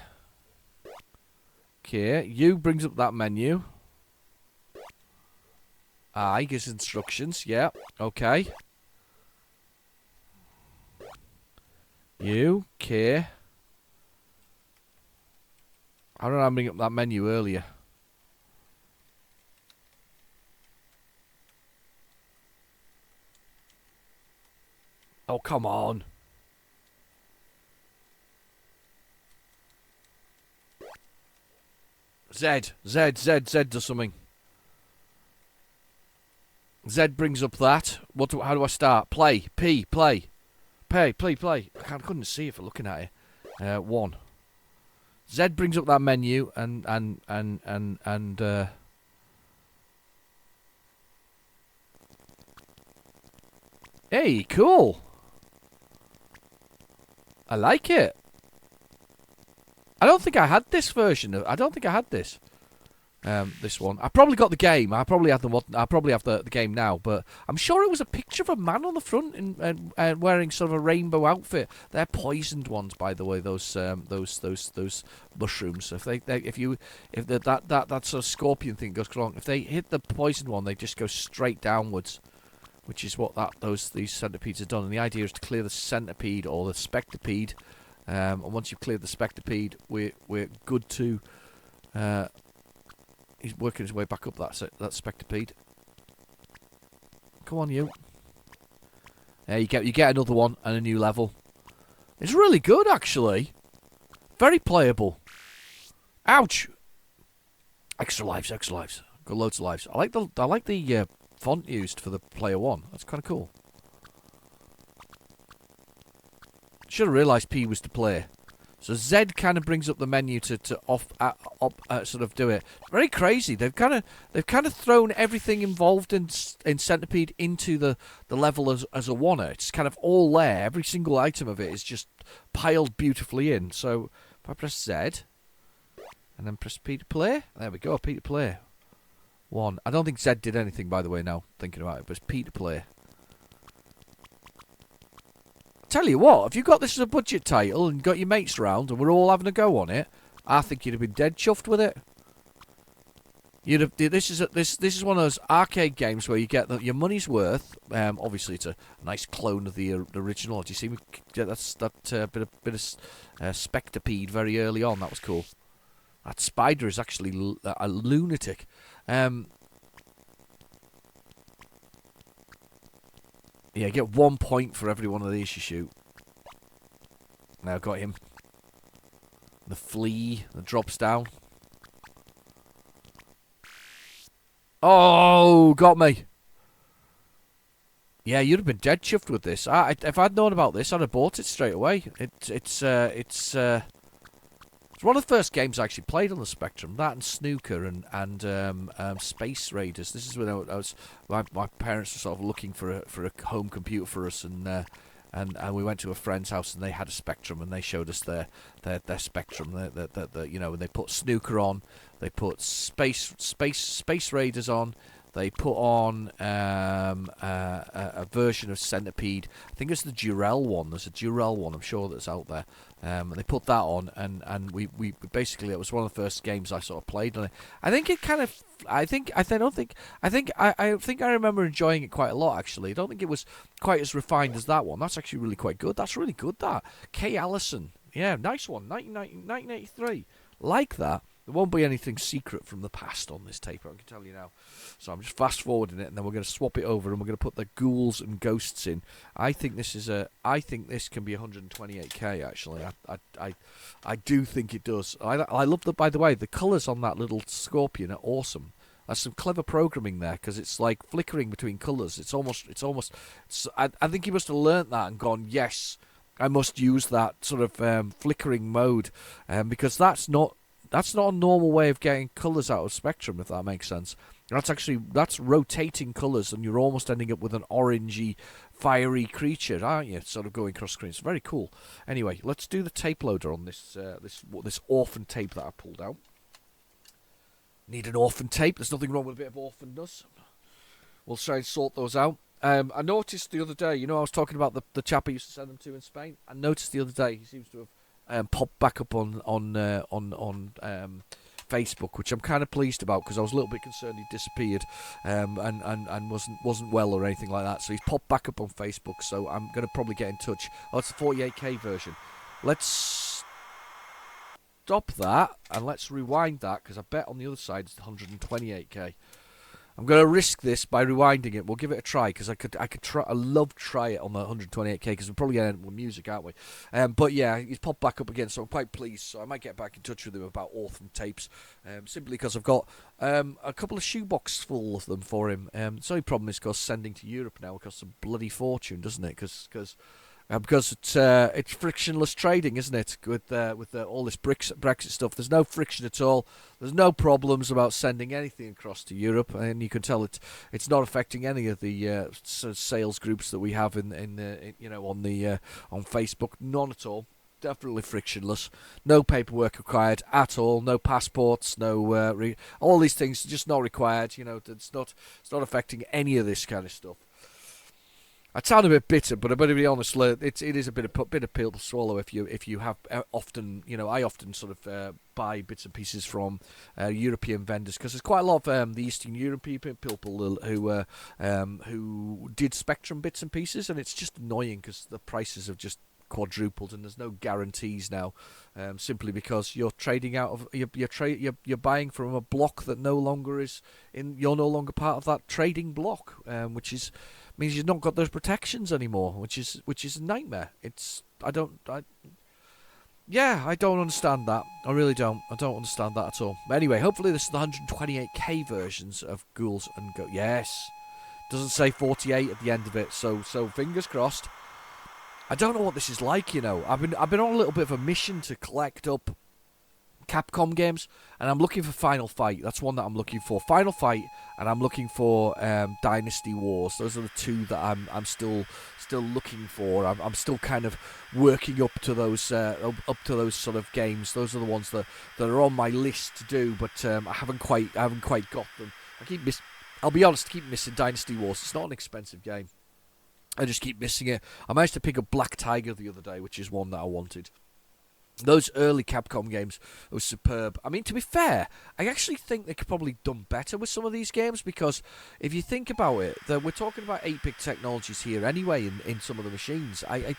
Okay, U brings up that menu. I gives instructions. Yeah. Okay. U, K. How did I bring up that menu earlier? Oh, come on. Z does something. Z brings up that. How do I start? Play. P, play. Play. I couldn't see it for looking at it. 1. Z brings up that menu and hey, cool. I like it. I don't think I had this version. I don't think I had this. This one. I probably got the game. I probably have the game now. But I'm sure it was a picture of a man on the front and wearing sort of a rainbow outfit. They're poisoned ones, by the way. Those mushrooms. If that sort of scorpion thing goes wrong, if they hit the poisoned one, they just go straight downwards. Which is what these centipedes have done. And the idea is to clear the centipede or the spectipede. And once you've cleared the spectipede, we're good to. He's working his way back up that spectipede. Come on, you. Yeah, you get another one and a new level. It's really good, actually. Very playable. Ouch! Extra lives. Got loads of lives. I like the font used for the player one. That's kind of cool. Should have realised P was to play. So Z kind of brings up the menu to sort of do it. Very crazy. They've kind of thrown everything involved in Centipede into the level as a oneer. It's kind of all there. Every single item of it is just piled beautifully in. So if I press Z and then press P to play, there we go. P to play. 1. I don't think Z did anything, by the way. Now thinking about it, but it's P to play. Tell you what, if you got this as a budget title and got your mates around and we're all having a go on it, I think you'd have been dead chuffed with it. This is one of those arcade games where you get your money's worth. Obviously, it's a nice clone of the original. Do you see me get that bit of spectipede very early on? That was cool. That spider is actually a lunatic. Yeah, get 1 point for every one of these you shoot. Now got him. The flea that drops down. Oh, got me. Yeah, you'd have been dead chuffed with this. If I'd known about this, I'd have bought it straight away. It's one of the first games I actually played on the Spectrum. That and snooker and Space Raiders. This is when my parents were sort of looking for a home computer for us, and we went to a friend's house and they had a Spectrum and they showed us their Spectrum. You know, when they put snooker on, they put Space Raiders on. They put on a version of Centipede. I think it's the Durell one. There's a Durell one, I'm sure, that's out there. And they put that on, and we basically, it was one of the first games I sort of played on it. I think it kind of, I think I remember enjoying it quite a lot, actually. I don't think it was quite as refined as that one. That's actually really quite good. That's really good, that. Kay Allison. Yeah, nice one. 1983. Like that. There won't be anything secret from the past on this tape, I can tell you now. So I'm just fast forwarding it, and then we're going to swap it over, and we're going to put the ghouls and ghosts in. I think this can be 128K. Actually, I do think it does. I love by the way, the colours on that little scorpion are awesome. There's some clever programming there, because it's like flickering between colours. I think he must have learnt that and gone, yes, I must use that sort of flickering mode, because that's not a normal way of getting colours out of Spectrum, if that makes sense. That's rotating colours, and you're almost ending up with an orangey, fiery creature, aren't you? Sort of going cross screen. It's very cool. Anyway, let's do the tape loader on this orphan tape that I pulled out. Need an orphan tape. There's nothing wrong with a bit of orphanness. We'll try and sort those out. I noticed the other day, I was talking about the chap I used to send them to in Spain. I noticed the other day he seems to have popped back up on Facebook, which I'm kind of pleased about, because I was a little bit concerned he disappeared and wasn't well or anything like that. So he's popped back up on Facebook, so I'm going to probably get in touch. Oh, it's the 48K version. Let's stop that and let's rewind that, because I bet on the other side it's 128K. I'm going to risk this by rewinding it. We'll give it a try, because I could try. I love try it on the 128K, because we're probably going to end up with music, aren't we? But yeah, he's popped back up again, so I'm quite pleased. So I might get back in touch with him about orphan tapes, simply because I've got a couple of shoeboxes full of them for him. The only problem is, because sending to Europe now costs a bloody fortune, doesn't it? Because it's frictionless trading, isn't it? With all this Brexit stuff, there's no friction at all. There's no problems about sending anything across to Europe, and you can tell it's not affecting any of the sales groups that we have on Facebook. None at all. Definitely frictionless. No paperwork required at all. No passports. No all these things are just not required. It's not affecting any of this kind of stuff. I sound a bit bitter, but I better be honest. It is a bit of pill to swallow if you have often. I often sort of buy bits and pieces from European vendors, because there's quite a lot of the Eastern European people who did Spectrum bits and pieces, and it's just annoying because the prices have just quadrupled, and there's no guarantees now, simply because you're trading out of you're buying from a block that no longer is in. You're no longer part of that trading block, which means you've not got those protections anymore, which is a nightmare. I don't understand that. I really don't. I don't understand that at all. But anyway, hopefully this is the 128K versions of Ghouls and Go. Yes, doesn't say 48 at the end of it, so fingers crossed. I don't know what this is like. I've been on a little bit of a mission to collect up Capcom games, and I'm looking for Final Fight. That's one that I'm looking for. Final Fight, and I'm looking for Dynasty Wars. Those are the two that I'm still looking for. I'm still kind of working up to those sort of games. Those are the ones that are on my list to do, but I haven't quite got them. I'll be honest, I keep missing Dynasty Wars. It's not an expensive game. I just keep missing it. I managed to pick up Black Tiger the other day, which is one that I wanted. Those early Capcom games were superb. I mean, to be fair, I actually think they could probably done better with some of these games, because if you think about it, we're talking about 8-bit technologies here anyway in some of the machines. I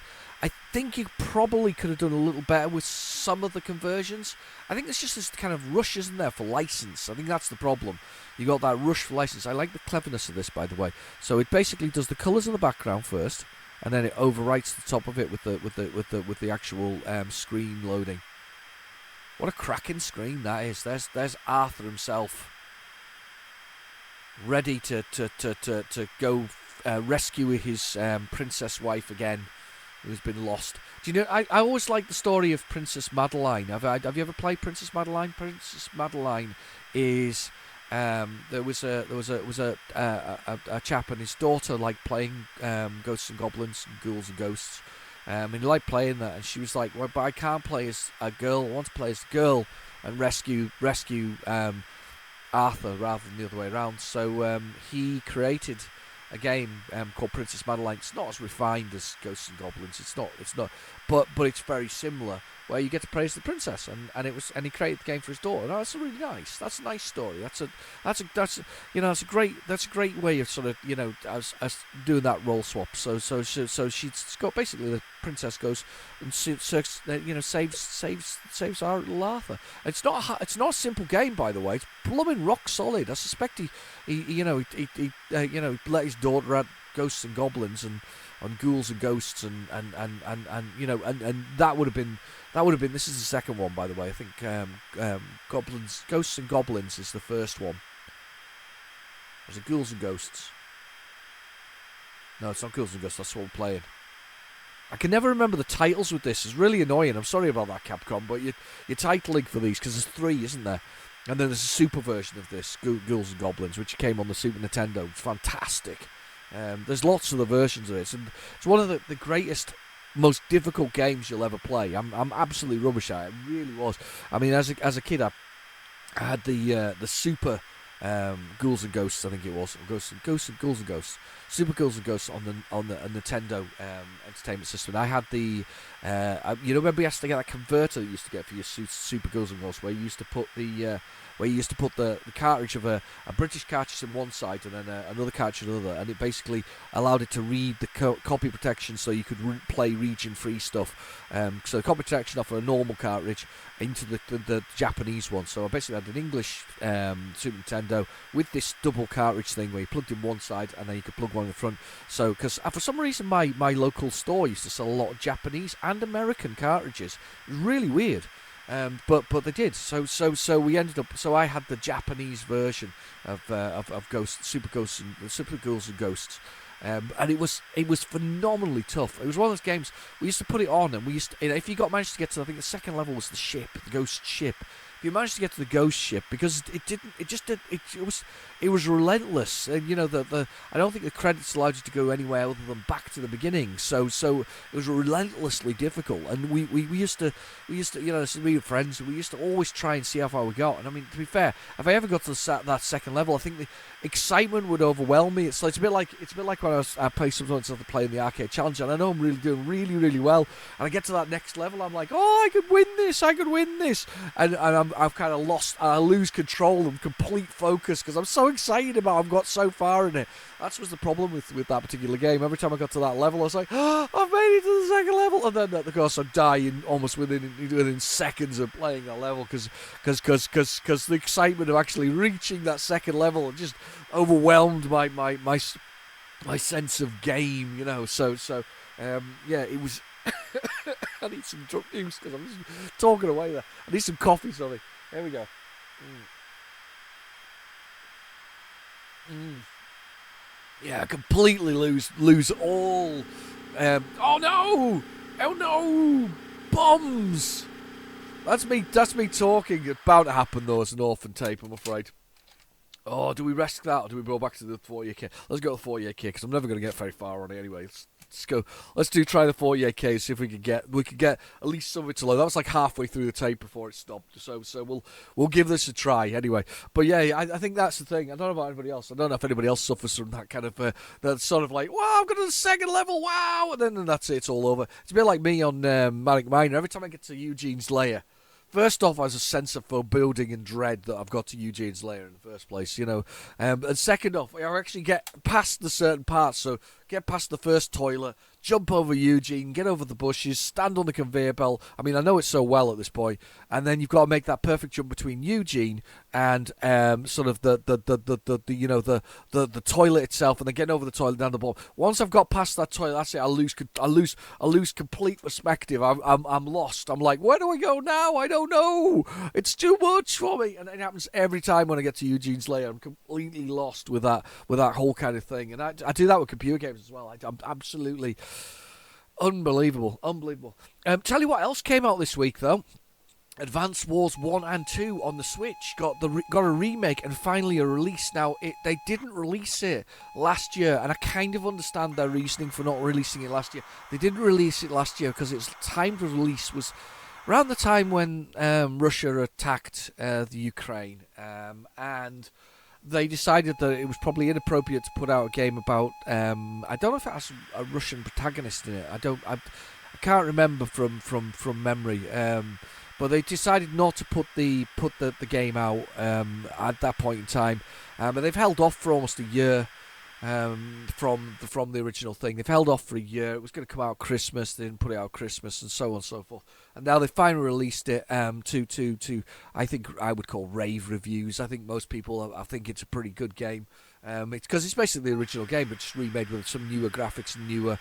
think you probably could have done a little better with some of the conversions. I think there's just this kind of rush, isn't there, for license? I think that's the problem. You got that rush for license. I like the cleverness of this, by the way. So it basically does the colours of the background first, and then it overwrites the top of it with the actual screen loading. What a cracking screen that is! There's Arthur himself, ready to go rescue his princess wife again, who's been lost. Do you know? I always like the story of Princess Madeline. Have you ever played Princess Madeline? Princess Madeline is. There was a chap and his daughter liked playing Ghosts and Goblins and Ghouls and Ghosts, and he liked playing that, and she was like, well, but I can't play as a girl. I want to play as a girl and rescue Arthur rather than the other way around. So he created a game called Princess Madeline. It's not as refined as Ghosts and Goblins. It's not, but it's very similar. Where you get to praise the princess, and he created the game for his daughter. Now, that's really nice. That's a nice story. That's a great way of sort of as doing that role swap. So she's got basically the princess goes and saves our little Arthur. It's not a simple game, by the way. It's blooming rock solid. I suspect he let his daughter add ghosts and goblins and ghouls and ghosts and that would have been. This is the second one, by the way. I think Ghosts and Goblins is the first one. Was it Ghouls and Ghosts? No, it's not Ghouls and Ghosts. That's what we're playing. I can never remember the titles with this. It's really annoying. I'm sorry about that, Capcom, but you're titling for these because there's 3, isn't there? And then there's a super version of this, Ghouls and Goblins, which came on the Super Nintendo. It's fantastic. There's lots of the versions of it. And it's one of the greatest, most difficult games you'll ever play. I'm absolutely rubbish at it. It really was. I mean, as a kid, I had the Super Ghouls and Ghosts. I think it was Ghouls and Ghosts. Super Ghouls and Ghosts on the Nintendo Entertainment System. And I had the remember you used to get that converter that you used to get for your Super Ghouls and Ghosts, where you used to put the cartridge of a British cartridge on one side and then another cartridge on the other, and it basically allowed it to read the copy protection so you could play region-free stuff. So the copy protection off a normal cartridge into the Japanese one. So I basically had an English Super Nintendo with this double cartridge thing where you plugged in one side and then you could plug one in the front. So because for some reason my local store used to sell a lot of Japanese and American cartridges. It was really weird. But they did. So we ended up. So I had the Japanese version of Super Ghouls and Ghosts, and it was phenomenally tough. It was one of those games we used to put it on, and we used to, if you managed to get to, I think the second level was the ghost ship. If you managed to get to the ghost ship, because it was relentless, and I don't think the credits allowed you to go anywhere other than back to the beginning. So it was relentlessly difficult, and we used to this is me and friends. We used to always try and see how far we got. And I mean, to be fair, if I ever got to that second level, I think the excitement would overwhelm me. It's a bit like when I play sometimes to play in the arcade challenge, and I know I'm really doing really well, and I get to that next level, I'm like, oh, I could win this, and I've kind of lost, I lose control and complete focus because I'm so excited about I've got so far in it. That was the problem with that particular game. Every time I got to that level, I was like, oh, I've made it to the second level, and then of course I'm dying almost within seconds of playing that level because the excitement of actually reaching that second level just overwhelmed my sense of game, So it was. I need some drug use because I'm just talking away there. I need some coffee, sorry. There we go. Yeah, I completely lose all. Oh no! Bombs! That's me talking. It's bound to happen though. It's an orphan tape, I'm afraid. Oh, do we risk that or do we go back to the 48K? Let's go to the 48K because I'm never going to get very far on it anyway. Let's go. Try the 48K and see if we could get at least some of it to load. That was like halfway through the tape before it stopped. So we'll give this a try anyway. But yeah, I think that's the thing. I don't know about anybody else. I don't know if anybody else suffers from that kind of that sort of like, wow, I've got to the second level, wow, and then that's it. It's all over. It's a bit like me on Manic Miner. Every time I get to Eugene's lair. First off, I was a sense of foreboding and dread that I've got to Eugene's lair in the first place, And second off, I actually get past the certain parts, so get past the first toilet, jump over Eugene, get over the bushes, stand on the conveyor belt. I mean, I know it so well at this point, and then you've got to make that perfect jump between Eugene and sort of the toilet itself, and then getting over the toilet down the bottom. Once I've got past that toilet, that's it. I lose complete perspective. I'm lost. I'm like, where do I go now? I don't know. It's too much for me, and it happens every time when I get to Eugene's lair. I'm completely lost with that whole kind of thing, and I do that with computer games as well. I'm absolutely unbelievable. Tell you what else came out this week though. Advance Wars 1 and 2 on the Switch got a remake and finally a release. Now, they didn't release it last year, and I kind of understand their reasoning for not releasing it last year. They didn't release it last year because its timed release was around the time when Russia attacked the Ukraine, and they decided that it was probably inappropriate to put out a game about. I don't know if it has a Russian protagonist in it. I can't remember from memory. But they decided not to put the game out at that point in time. But they've held off for almost a year. From the original thing, they've held off for a year. It was going to come out Christmas. They didn't put it out Christmas, and so on and so forth. And now they finally released it. To I think I would call rave reviews. I think most people I think it's a pretty good game. It's because it's basically the original game, but just remade with some newer graphics and newer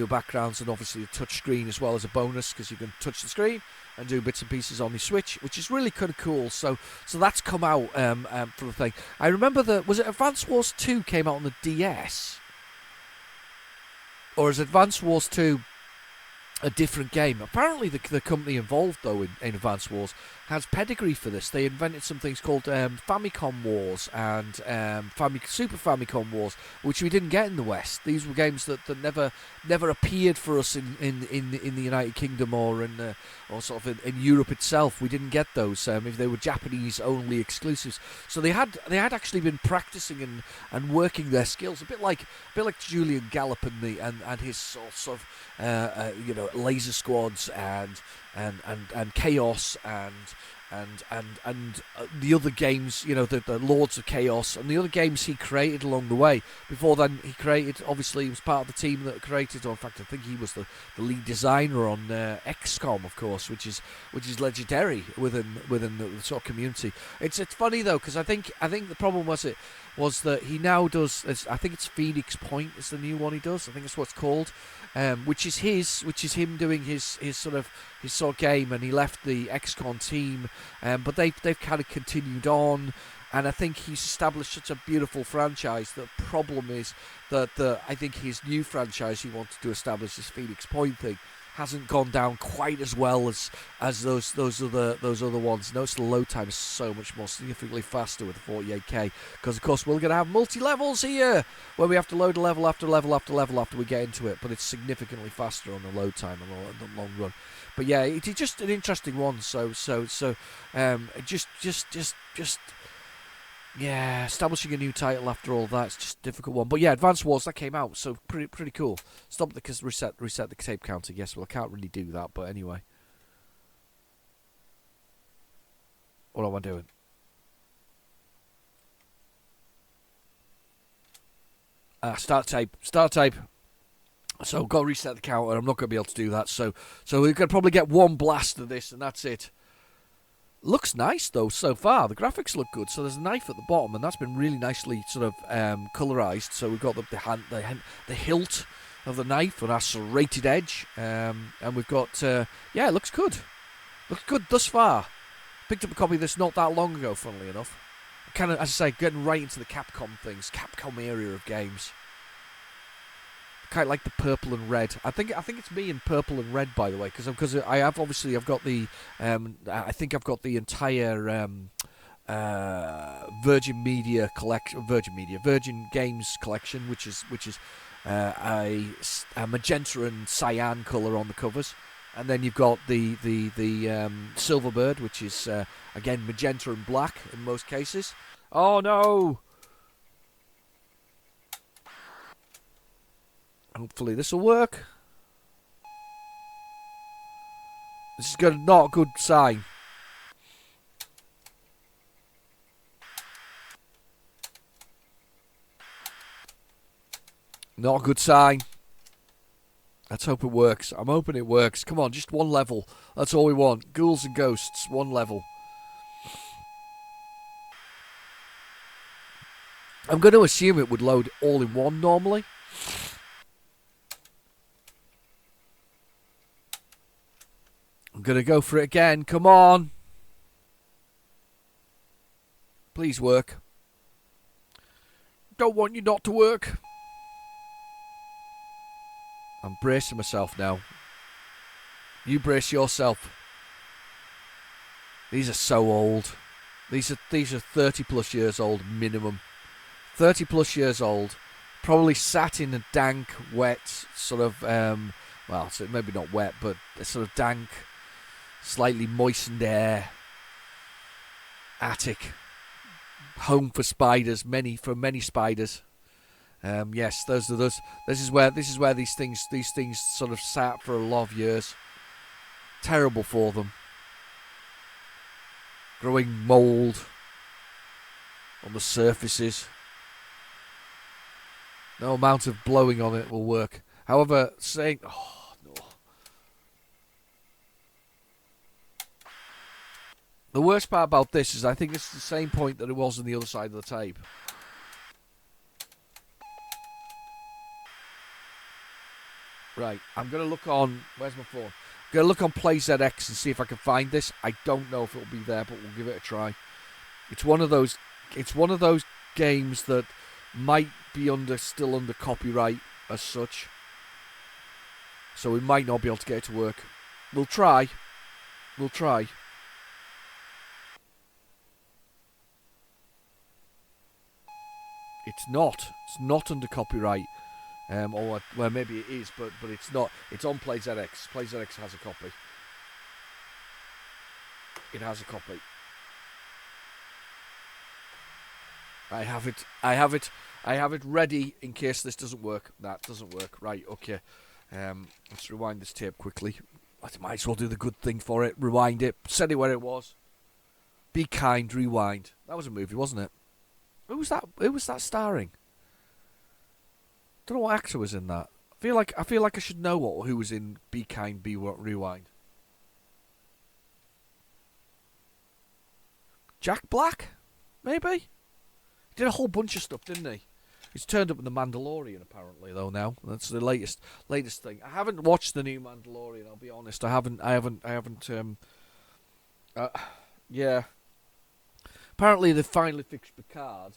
backgrounds, and obviously a touch screen as well as a bonus because you can touch the screen and do bits and pieces on your Switch, which is really kind of cool. So that's come out for the thing. I remember was it Advance Wars 2 came out on the DS, or is Advance Wars 2 a different game? Apparently the company involved though in Advance Wars has pedigree for this. They invented some things called Famicom Wars and Super Famicom Wars, which we didn't get in the West. These were games that never appeared for us in the United Kingdom or sort of in Europe itself. We didn't get those. If they were Japanese only exclusives, so they had actually been practicing and working their skills a bit like Julian Gallop and his sort of laser squads and Chaos and the other games, the Lords of Chaos and the other games he created along the way. Before then, he was part of the team that created, or in fact, I think he was the lead designer on XCOM, of course, which is legendary within the sort of community. It's funny though, because I think the problem was that he now does. I think it's Phoenix Point is the new one he does. I think that's what it's called, which is him doing his sort of game, and he left the XCOM team, but they've kind of continued on, and I think he's established such a beautiful franchise. The problem is that I think his new franchise he wanted to establish, this Phoenix Point thing, hasn't gone down quite as well as those other ones. Notice the load time is so much more significantly faster with the 48K, because of course we're going to have multi-levels here where we have to load a level after level after level after we get into it, but it's significantly faster on the load time in the long run. But yeah, it's just an interesting one. Yeah, establishing a new title after all that, it's just a difficult one. But yeah, Advance Wars, that came out, so pretty cool. Stop because reset the tape counter. Yes, well I can't really do that, but anyway. What am I doing? Start tape. So go reset the counter. I'm not going to be able to do that. So we could probably get one blast of this, and that's it. Looks nice though so far. The graphics look good. So there's a knife at the bottom, and that's been really nicely sort of colorized. So we've got the hilt of the knife on our serrated edge, and we've got it looks good. Looks good thus far. Picked up a copy of this not that long ago, funnily enough. Kind of, as I say, getting right into the Capcom area of games. Kind of like the purple and red. I think it's me in purple and red, by the way, because I've got the I think I've got the entire Virgin Games collection, which is a magenta and cyan colour on the covers, and then you've got the Silverbird, which is again magenta and black in most cases. Oh no! Hopefully this will work. This is not a good sign. Not a good sign. Let's hope it works. I'm hoping it works. Come on, just one level. That's all we want. Ghouls and ghosts, one level. I'm going to assume it would load all in one normally. I'm going to go for it again. Come on. Please work. Don't want you not to work. I'm bracing myself now. You brace yourself. These are so old. These are 30 plus years old minimum. 30 plus years old. Probably sat in a dank, wet sort of, so maybe not wet, but a sort of dank slightly moistened air, attic, home for spiders, many spiders. Yes, those are those. This is where these things sort of sat for a lot of years. Terrible for them. Growing mould on the surfaces. No amount of blowing on it will work. However, saying, oh no. The worst part about this is I think it's the same point that it was on the other side of the tape. Right, I'm going to look on... Where's my phone? I'm going to look on PlayZX and see if I can find this. I don't know if it'll be there, but we'll give it a try. It's one of those games that might be still under copyright as such. So we might not be able to get it to work. We'll try. It's not. It's not under copyright. Well, maybe it is, but it's not. It's on PlayZX. PlayZX has a copy. It has a copy. I have it ready in case this doesn't work. That doesn't work. Right, okay. Let's rewind this tape quickly. I might as well do the good thing for it. Rewind it. Set it where it was. Be kind, rewind. That was a movie, wasn't it? Who was that starring? Don't know what actor was in that. I feel like I should know who was in Be Kind, Rewind. Jack Black? Maybe? He did a whole bunch of stuff, didn't he? He's turned up in The Mandalorian, apparently, though, now. That's the latest thing. I haven't watched the new Mandalorian, I'll be honest. I haven't, yeah. Apparently they finally fixed Picard,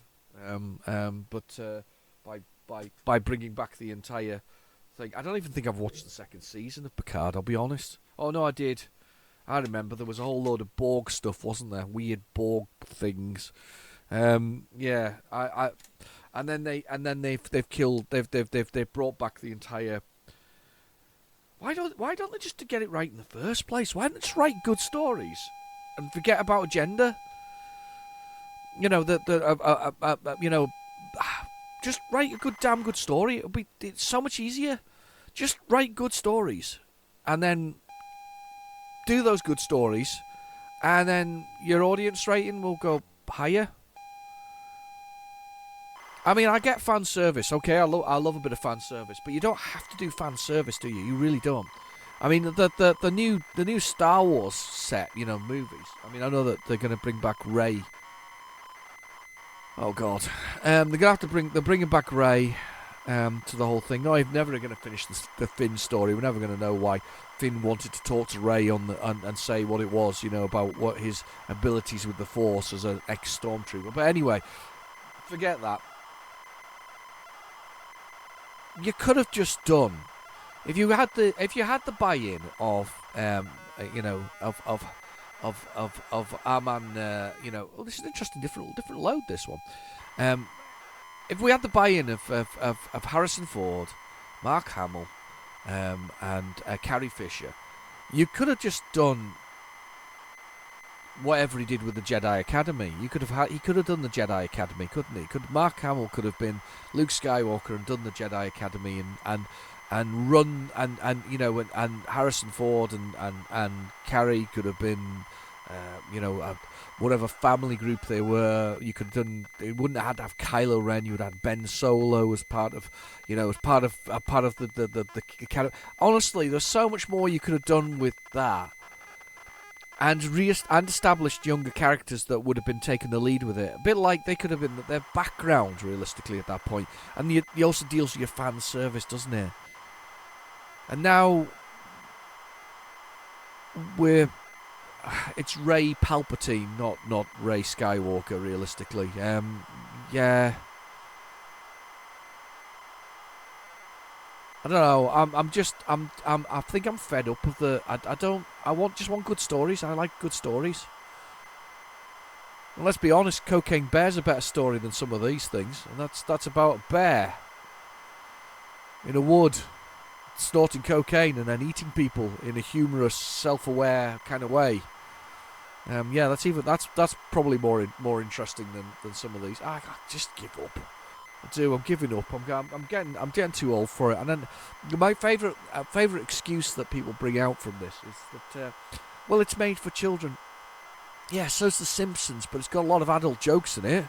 by bringing back the entire thing. I don't even think I've watched the second season of Picard, I'll be honest. Oh, no, I did. I remember there was a whole load of Borg stuff, wasn't there? Weird Borg things. Yeah, and then they've brought back the entire. Why don't they just get it right in the first place? Why don't they just write good stories and forget about agenda? You know just write a damn good story. It's so much easier. Just write good stories, and then do those good stories, and then your audience rating will go higher. I mean, I get fan service, okay? I love a bit of fan service, but you don't have to do fan service, do you? You really don't. I mean, the new Star Wars set, movies. I mean, I know that they're going to bring back Rey. Oh God, they're bringing back Rey to the whole thing. No, I'm never going to finish the Finn story. We're never going to know why Finn wanted to talk to Rey and say what it was, about what his abilities with the Force as an ex-stormtrooper. But anyway, forget that. You could have just done if you had the buy-in of of Arman. Oh, this is an interesting different load. This one. If we had the buy-in of Harrison Ford, Mark Hamill, and Carrie Fisher, you could have just done whatever he did with the Jedi Academy. He could have done the Jedi Academy, couldn't he? Mark Hamill could have been Luke Skywalker and done the Jedi Academy and run and Harrison Ford and Carrie could have been whatever family group they were. You could have done. It wouldn't have had to have Kylo Ren. You would have had Ben Solo as part of the Academy. Honestly, there's so much more you could have done with that. And established younger characters that would have been taking the lead with it. A bit like they could have been their background, realistically, at that point. And he also deals with your fan service, doesn't it? And now it's Rey Palpatine, not Rey Skywalker, realistically. Yeah. I don't know. I think I'm fed up with the. I want good stories. I like good stories. And let's be honest, Cocaine Bear's a better story than some of these things, and that's about a bear in a wood snorting cocaine and then eating people in a humorous, self-aware kind of way. Yeah, that's probably more interesting than some of these. I just give up. I do. I'm giving up. I'm getting too old for it. And then my favourite excuse that people bring out from this is that well, it's made for children. Yeah, so's The Simpsons, but it's got a lot of adult jokes in it.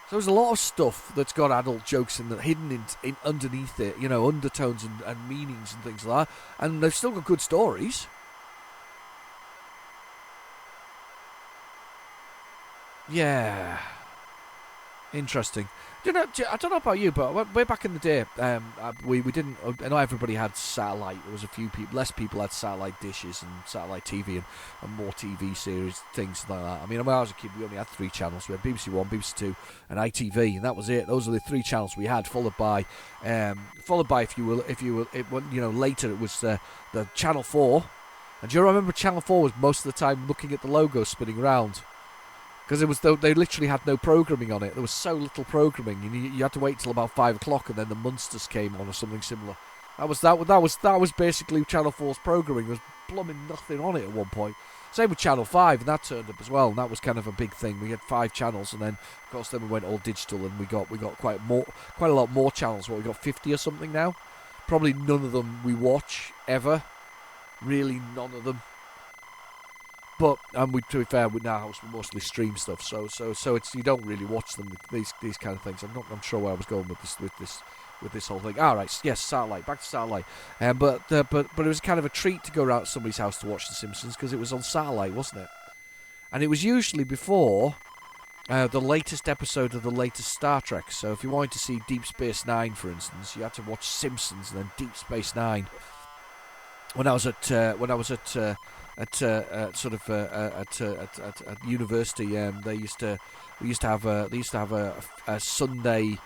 So there's a lot of stuff that's got adult jokes in that, hidden in underneath it, undertones and meanings and things like that. And they've still got good stories. Yeah. Interesting. I don't know about you, but way back in the day, we didn't. I know everybody had satellite. There was a few people, less people had satellite dishes and satellite TV and more TV series, things like that. I mean, when I was a kid, we only had 3 channels. We had BBC One, BBC Two, and ITV, and that was it. Those are the 3 channels we had. Followed by if you will, later it was the Channel 4. And do you remember Channel 4 was most of the time looking at the logo spinning around? Because they literally had no programming on it. There was so little programming, and you had to wait till about 5 o'clock, and then the Munsters came on or something similar. That was basically Channel 4's programming. There was blooming nothing on it at one point. Same with Channel 5, and that turned up as well, and that was kind of a big thing. We had 5 channels, and then of course then we went all digital, and we got quite a lot more channels. We got 50 or something now. Probably none of them we watch ever. Really, none of them. But to be fair, with our house we mostly stream stuff, so it's, you don't really watch them, these kind of things. I'm sure where I was going with this whole thing. All right, yes, satellite. Back to satellite. But it was kind of a treat to go around to somebody's house to watch The Simpsons because it was on satellite, wasn't it? And it was usually before the latest episode of the latest Star Trek. So if you wanted to see Deep Space Nine, for instance, you had to watch Simpsons and then Deep Space Nine. When I was at university, we used to have a Sunday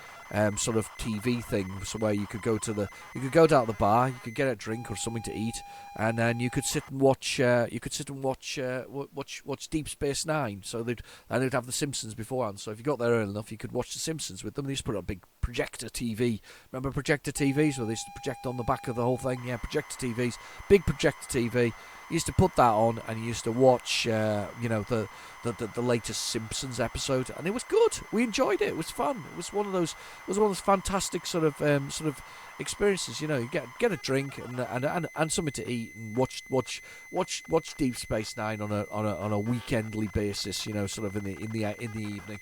sort of TV thing, so where you could go down to the bar, you could get a drink or something to eat, and then you could sit and watch Deep Space Nine. So they'd have The Simpsons beforehand. So if you got there early enough, you could watch The Simpsons with them. They used to put on a big projector TV. Remember projector TVs where they used to project on the back of the whole thing? Yeah, projector TVs, big projector TV. You used to put that on, and you used to watch, the latest Simpsons episode, and it was good. We enjoyed it. It was fun. It was one of those fantastic sort of experiences. You get a drink and something to eat, and watch Deep Space Nine on a weekendly basis. Sort of in the evening.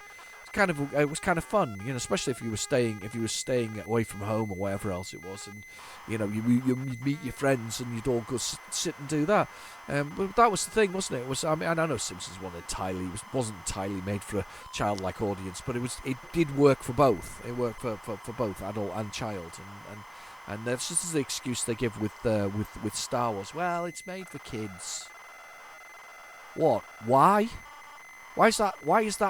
It was kind of fun, especially if you were staying away from home or wherever else it was, and you'd meet your friends and you'd all go sit and do that. But that was the thing, wasn't it? I know Simpsons wasn't entirely made for a childlike audience, but it did work for both. It worked for both adult and child, and that's just the excuse they give with Star Wars. Well, it's made for kids. What? Why? Why is that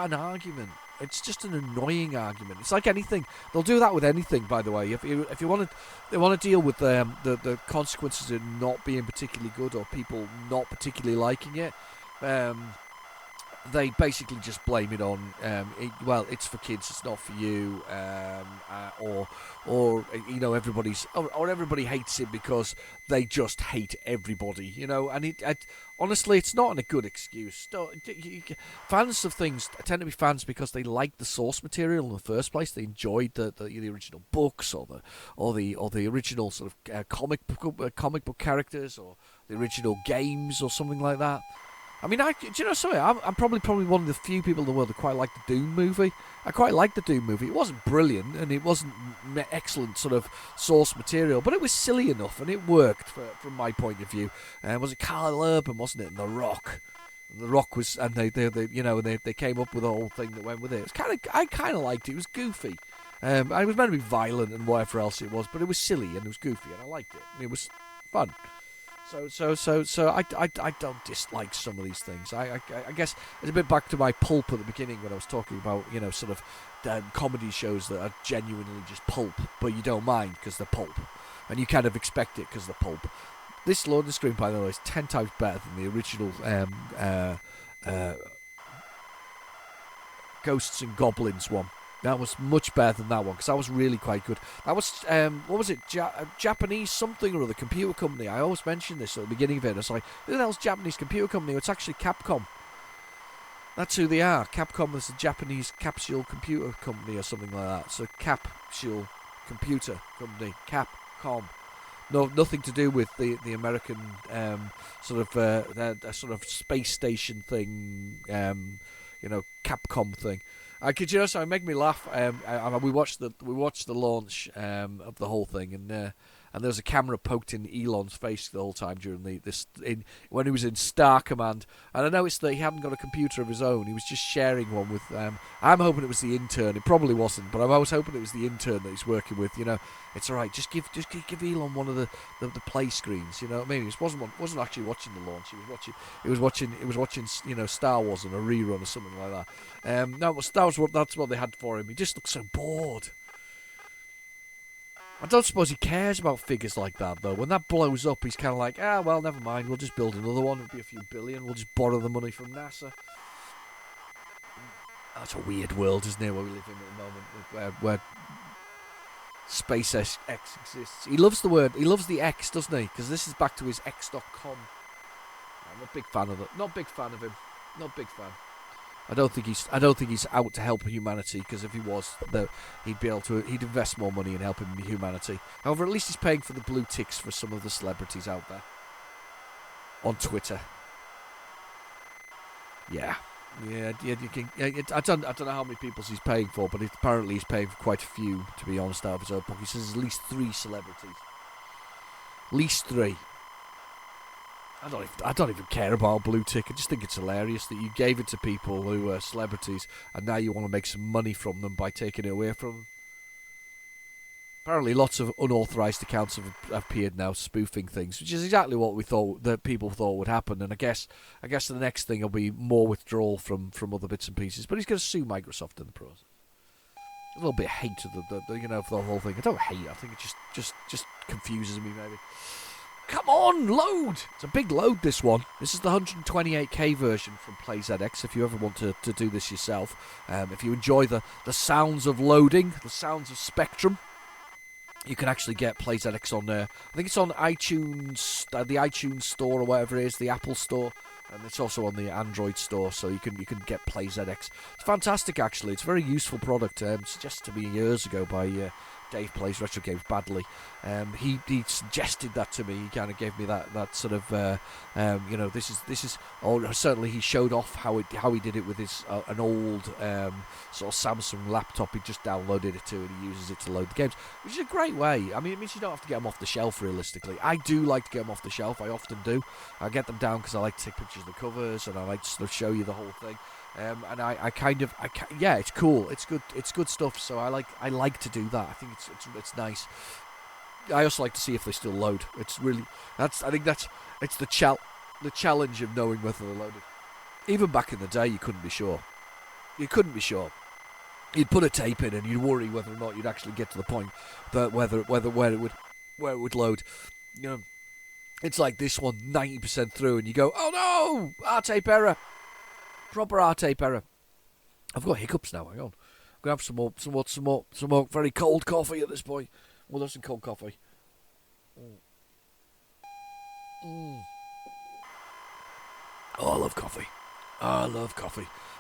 an argument? It's just an annoying argument. It's like anything. They'll do that with anything, by the way. If they want to deal with the consequences of not being particularly good or people not particularly liking it, they basically just blame it on, it's for kids, it's not for you, or everybody hates it because they just hate everybody, and honestly, it's not a good excuse. Fans of things tend to be fans because they like the source material in the first place. They enjoyed the original books or the original sort of comic book characters or the original games or something like that. I mean, do you know something? I'm probably one of the few people in the world that quite like the Doom movie. I quite liked the Doom movie. It wasn't brilliant, and it wasn't excellent sort of source material, but it was silly enough, and it worked from my point of view. Was it Carl Urban, wasn't it? And The Rock. And The Rock was, and they came up with a whole thing that went with it. I kind of liked it. It was goofy. It was meant to be violent and whatever else it was, but it was silly and it was goofy, and I liked it. And it was fun. So I don't dislike some of these things. I guess it's a bit back to my pulp at the beginning when I was talking about, sort of comedy shows that are genuinely just pulp, but you don't mind because they're pulp. And you kind of expect it because they're pulp. This Lord of the Screen, by the way, is 10 times better than the original Ghosts and Goblins one. That was much better than that one, because that was really quite good. That was, what was it, Japanese something or other, computer company. I always mention this at the beginning of it. It's like, who the hell's Japanese computer company? It's actually Capcom. That's who they are. Capcom is a Japanese capsule computer company or something like that. So capsule computer company, Capcom. No, nothing to do with the American sort of space station thing, Capcom thing. So it made me laugh. We watched the launch of the whole thing, and there was a camera poked in Elon's face the whole time during when he was in Star Command. And I noticed that he hadn't got a computer of his own. He was just sharing one with. I'm hoping it was the intern. It probably wasn't, but I was hoping it was the intern that he's working with. It's all right. Just give Elon one of the play screens. You know what I mean? He wasn't actually watching the launch. He was watching Star Wars on a rerun or something like that. That's what they had for him. He just looked so bored. I don't suppose he cares about figures like that, though. When that blows up, he's kind of like, well, never mind. We'll just build another one. It'll be a few billion. We'll just borrow the money from NASA. That's a weird world, isn't it, where we live in at the moment, where SpaceX exists. He loves the X, doesn't he? Because this is back to his X.com. I'm a big fan of it. Not big fan of him. Not big fan. I don't think he's out to help humanity, because if he was, he'd invest more money in helping humanity. However, at least he's paying for the blue ticks for some of the celebrities out there on Twitter. Yeah. You can. I don't know how many people he's paying for, but apparently he's paying for quite a few. To be honest, out of his own pocket, he says at least 3 celebrities. At least 3. I don't even care about a blue tick. I just think it's hilarious that you gave it to people who are celebrities, and now you want to make some money from them by taking it away from them. Apparently, lots of unauthorised accounts have appeared now spoofing things, which is exactly what we thought that people thought would happen. And I guess the next thing will be more withdrawal from other bits and pieces. But he's going to sue Microsoft in the process. A little bit of hate to for the whole thing. I don't hate. I think it just confuses me maybe. Come on, load! It's a big load, this one. This is the 128K version from PlayZX, if you ever want to do this yourself. If you enjoy the sounds of loading, the sounds of Spectrum, you can actually get PlayZX on there. I think it's on iTunes, the iTunes store or whatever it is, the Apple store. And it's also on the Android store, so you can get PlayZX. It's fantastic, actually. It's a very useful product. Suggested to me years ago by Dave Plays Retrogames badly. He suggested that to me. He kind of gave me that sort of this is. Oh, certainly he showed off how he did it with his an old sort of Samsung laptop. He just downloaded it to, and he uses it to load the games, which is a great way. I mean, it means you don't have to get them off the shelf. Realistically, I do like to get them off the shelf. I often do. I get them down because I like to take pictures of the covers, and I like to sort of show you the whole thing. And it's cool. It's good stuff. So I like to do that. I think it's nice. I also like to see if they still load. It's the challenge of knowing whether they're loaded. Even back in the day, you couldn't be sure. You'd put a tape in and you'd worry whether or not you'd actually get to the point that where it would load. You know, it's like this one, 90% through, and you go, oh no, R-tape error. Proper R-tape error. I've got hiccups now. Hang on. I'm gonna have some more very cold coffee at this point. We'll have some cold coffee. Oh, I love coffee.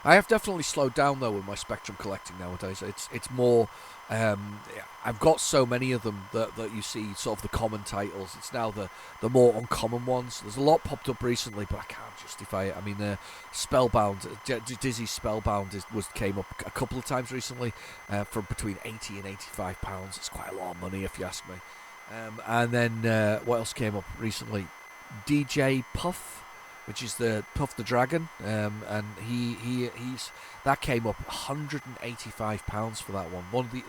I have definitely slowed down though with my Spectrum collecting nowadays. It's more. I've got so many of them that you see sort of the common titles. It's now the more uncommon ones. There's a lot popped up recently, but I can't justify it. I mean, Spellbound, Dizzy's Spellbound came up a couple of times recently for between £80 and £85. It's quite a lot of money if you ask me. And then what else came up recently? DJ Puff, which is the Puff the Dragon, and he's that came up £185 for that one. One of the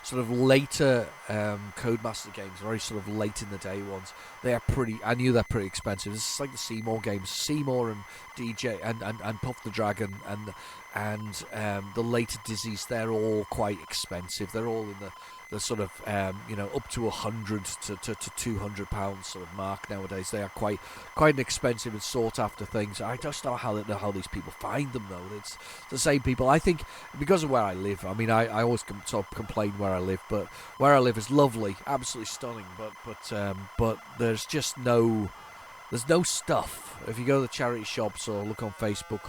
sort of later Codemaster games, very sort of late in the day ones. They are pretty. I knew they're pretty expensive. This is like the Seymour games, Seymour and DJ and Puff the Dragon, and and the later Dizzies, they're all quite expensive. They're all in the sort of up to £100 to £200 sort of mark nowadays. They are quite an expensive and sought after things. I just don't know how these people find them though. It's the same people. I think because of where I live. I mean, I always sort of complain where I live, but where I live is lovely, absolutely stunning. But there's just no. There's no stuff. If you go to the charity shops or look on Facebook,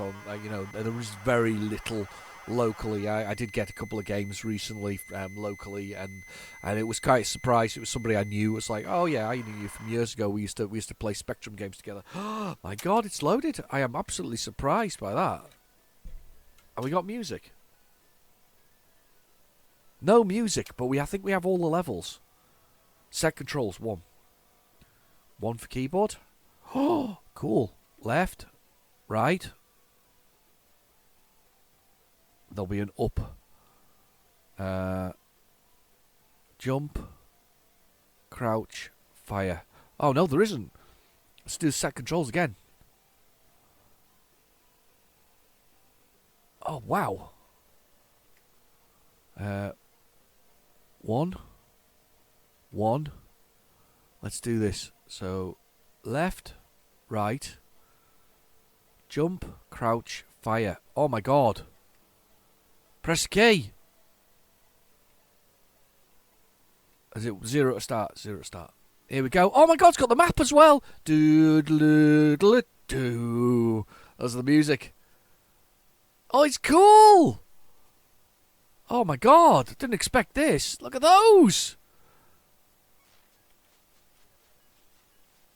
there is very little locally. I did get a couple of games recently locally, and it was quite a surprise. It was somebody I knew. It was like, oh yeah, I knew you from years ago. We used to play Spectrum games together. Oh my God, it's loaded. I am absolutely surprised by that. Have we got music? No music, but I think we have all the levels. Set controls 1. 1 for keyboard. Oh, cool. Left, right. There'll be an up. Jump, crouch, fire. Oh, no, there isn't. Let's do set controls again. Oh, wow. 1. Let's do this. So, left, right, jump, crouch, fire. Oh my God. Press key. Is it 0 to start? 0 to start. Here we go. Oh my God, it's got the map as well. Do. That's the music. Oh, it's cool. Oh my God, didn't expect this. Look at those.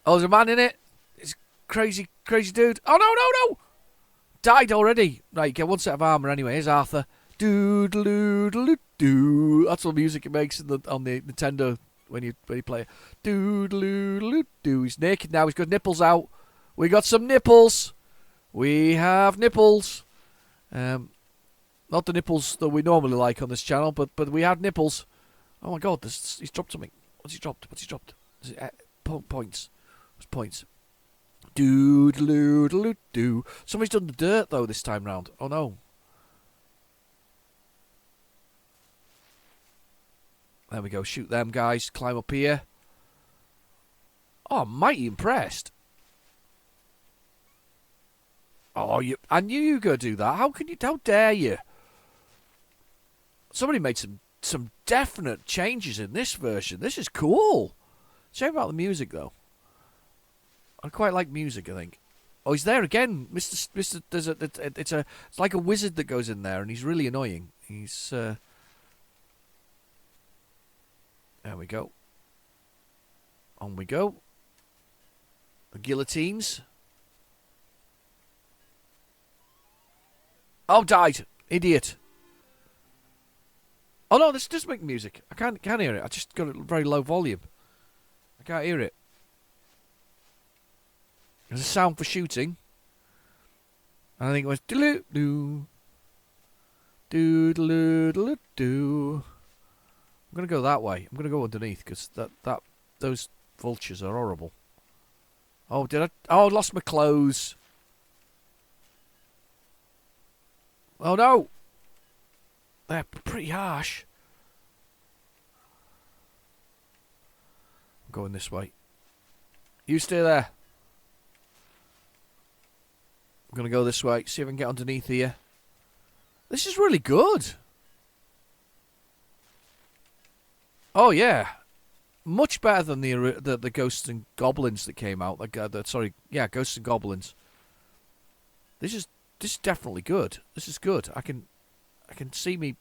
Oh, there's a man in it. It's crazy dude. Oh, no. Died already. Right, get 1 set of armour anyway. Here's Arthur. Do. That's what music it makes on the Nintendo when you play it. Do. He's naked now. He's got nipples out. We got some nipples. We have nipples. Not the nipples that we normally like on this channel, but we have nipples. Oh my God, he's dropped something. What's he dropped? Is it, points. Points. Do. Somebody's done the dirt though this time round. Oh no. There we go. Shoot them guys. Climb up here. Oh, I'm mighty impressed. Oh, I knew you were going to do that. How dare you? Somebody made some definite changes in this version. This is cool. Shame about the music though. I quite like music, I think. Oh, he's there again, Mr. It's like a wizard that goes in there, and he's really annoying. He's there we go. On we go. The guillotines. Oh, died, idiot. Oh no, this does make music. I can't hear it. I just got a very low volume. I can't hear it. There's a sound for shooting. And I think it was do. I'm gonna go that way. I'm gonna go underneath because those vultures are horrible. Oh, did I? Oh, I lost my clothes. Oh no. They're pretty harsh. I'm going this way. You stay there. I'm going to go this way, see if I can get underneath here. This is really good. Oh, yeah. Much better than the Ghosts and Goblins that came out. Ghosts and Goblins. This is definitely good. This is good. I can see me.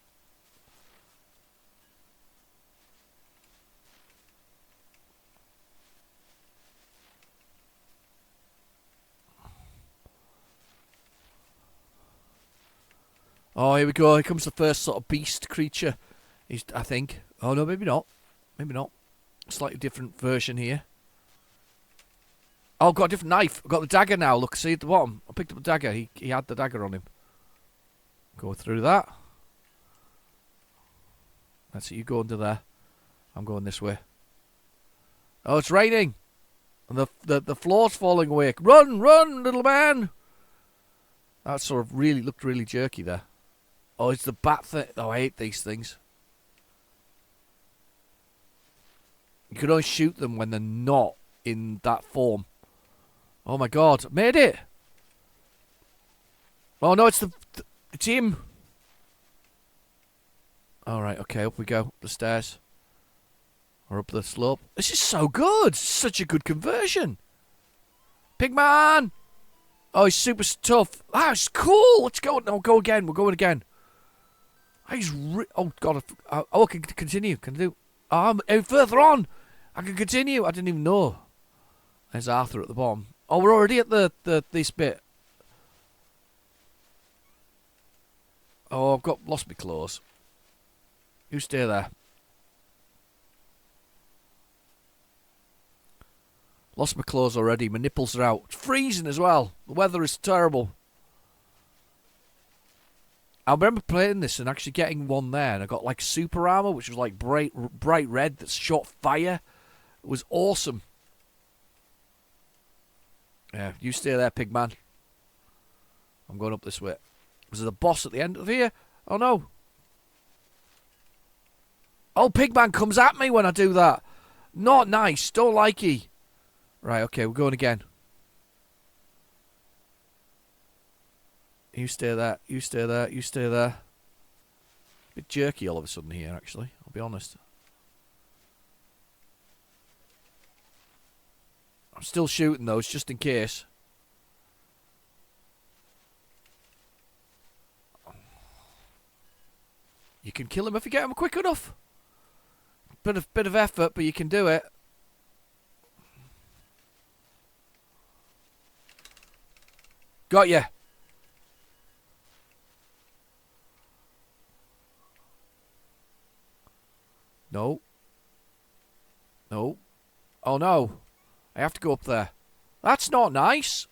Oh, here we go. Here comes the first sort of beast creature. I think. Oh no, maybe not. Maybe not. Slightly different version here. Oh, I've got a different knife. I've got the dagger now. Look, see at the bottom. I picked up the dagger. He had the dagger on him. Go through that. That's it. You go under there. I'm going this way. Oh, it's raining. And the floor's falling away. Run, little man. That sort of really looked really jerky there. Oh, it's the bat thing. Oh, I hate these things. You can only shoot them when they're not in that form. Oh my god, made it! Oh no, it's it's him! Alright, okay, up we go. Up the stairs. Or up the slope. This is so good! Such a good conversion! Pigman! Oh, he's super tough. That's cool! Let's go. No, go again. We're going again. He's oh god. I can continue. Can I do? I'm further on. I can continue. I didn't even know. There's Arthur at the bottom. Oh, we're already at this bit. Oh, I've lost my claws. You stay there. Lost my claws already. My nipples are out. It's freezing as well. The weather is terrible. I remember playing this and actually getting one there, and I got like super armor, which was like bright red that shot fire. It was awesome. Yeah, you stay there, Pigman. I'm going up this way. Was there a boss at the end of here? Oh no. Oh, Pigman comes at me when I do that. Not nice. Don't like it. Right, okay, we're going again. You stay there, you stay there, you stay there. A bit jerky all of a sudden here, actually. I'll be honest. I'm still shooting those, just in case. You can kill him if you get him quick enough. Bit of effort, but you can do it. Got ya. No. No. Oh no. I have to go up there. That's not nice.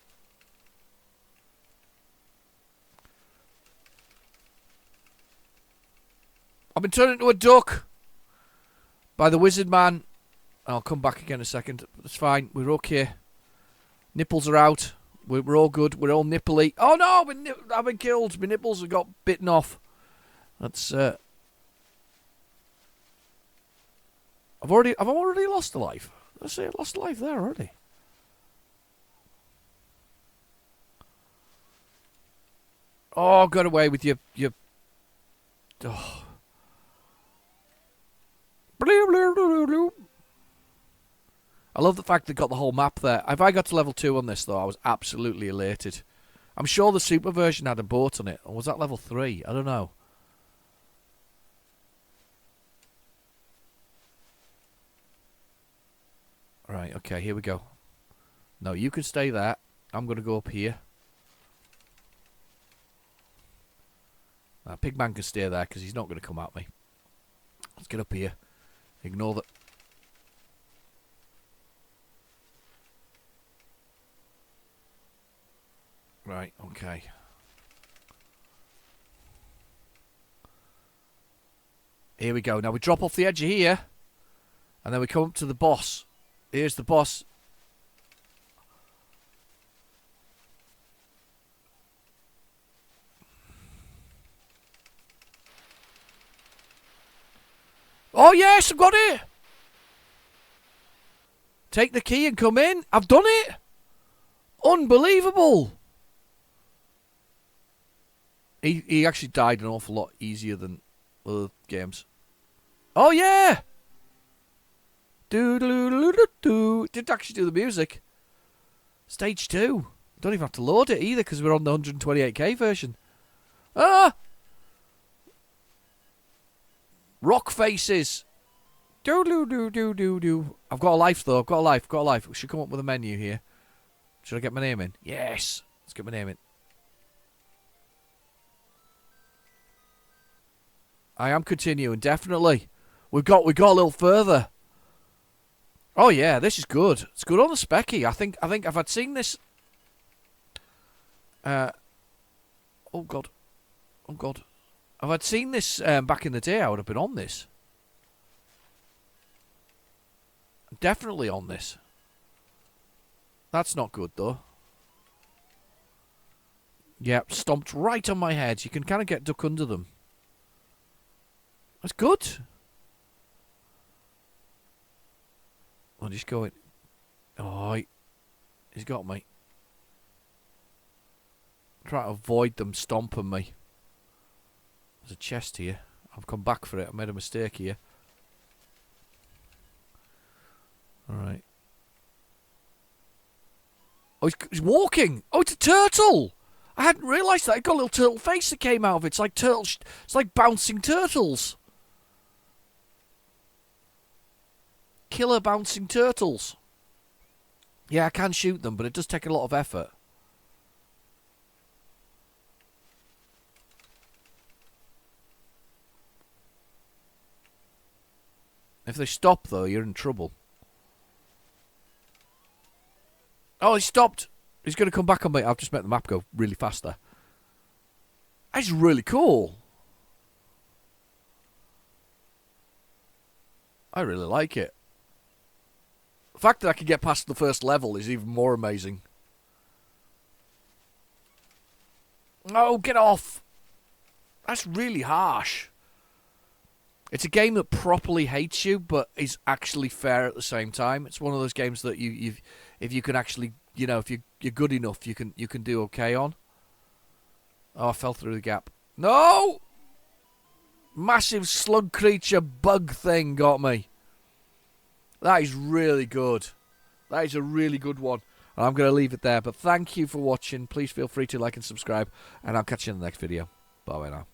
I've been turned into a duck by the wizard man. I'll come back again in a second. It's fine. We're okay. Nipples are out. We're all good. We're all nipply. Oh no! I've been killed. My nipples have got bitten off. That's I've already lost a life. Let's say I lost a life there already. Oh, got away with you. Oh. I love the fact they got the whole map there. If I got to level 2 on this, though, I was absolutely elated. I'm sure the super version had a boat on it. Or was that level 3? I don't know. Right, okay, here we go. No, you can stay there. I'm going to go up here. Pigman can stay there because he's not going to come at me. Let's get up here. Ignore that. Right, okay. Here we go. Now we drop off the edge of here. And then we come up to the boss. Here's the boss. Oh yes, I've got it! Take the key and come in. I've done it! Unbelievable! He actually died an awful lot easier than other games. Oh yeah! Do-do-do-do-do. Didn't actually do the music. Stage 2. Don't even have to load it either because we're on the 128k version. Ah! Rock faces. Do-do-do-do-do-do. I've got a life though. I've got a life. We should come up with a menu here. Should I get my name in? Yes. Let's get my name in. I am continuing, definitely. We've got a little further. Oh yeah, this is good. It's good on the specky. I think if I'd seen this. Oh god. If I'd seen this back in the day, I would have been on this. Definitely on this. That's not good though. Yep, stomped right on my head. You can kind of get duck under them. That's good. I'm just going. Oh, he's got me. Try to avoid them stomping me. There's a chest here. I've come back for it. I made a mistake here. Alright. Oh, he's walking! Oh, it's a turtle! I hadn't realised that. It got a little turtle face that came out of it. It's like it's like bouncing turtles. Killer bouncing turtles. Yeah, I can shoot them, but it does take a lot of effort. If they stop, though, you're in trouble. Oh, he stopped. He's going to come back on me. I've just made the map go really fast there. That's really cool. I really like it. The fact that I can get past the first level is even more amazing. Oh, get off. That's really harsh. It's a game that properly hates you, but is actually fair at the same time. It's one of those games that if you can actually, you know, if you're good enough, you can do okay on. Oh, I fell through the gap. No! Massive slug creature bug thing got me. That is really good. That is a really good one. And I'm going to leave it there. But thank you for watching. Please feel free to like and subscribe. And I'll catch you in the next video. Bye now.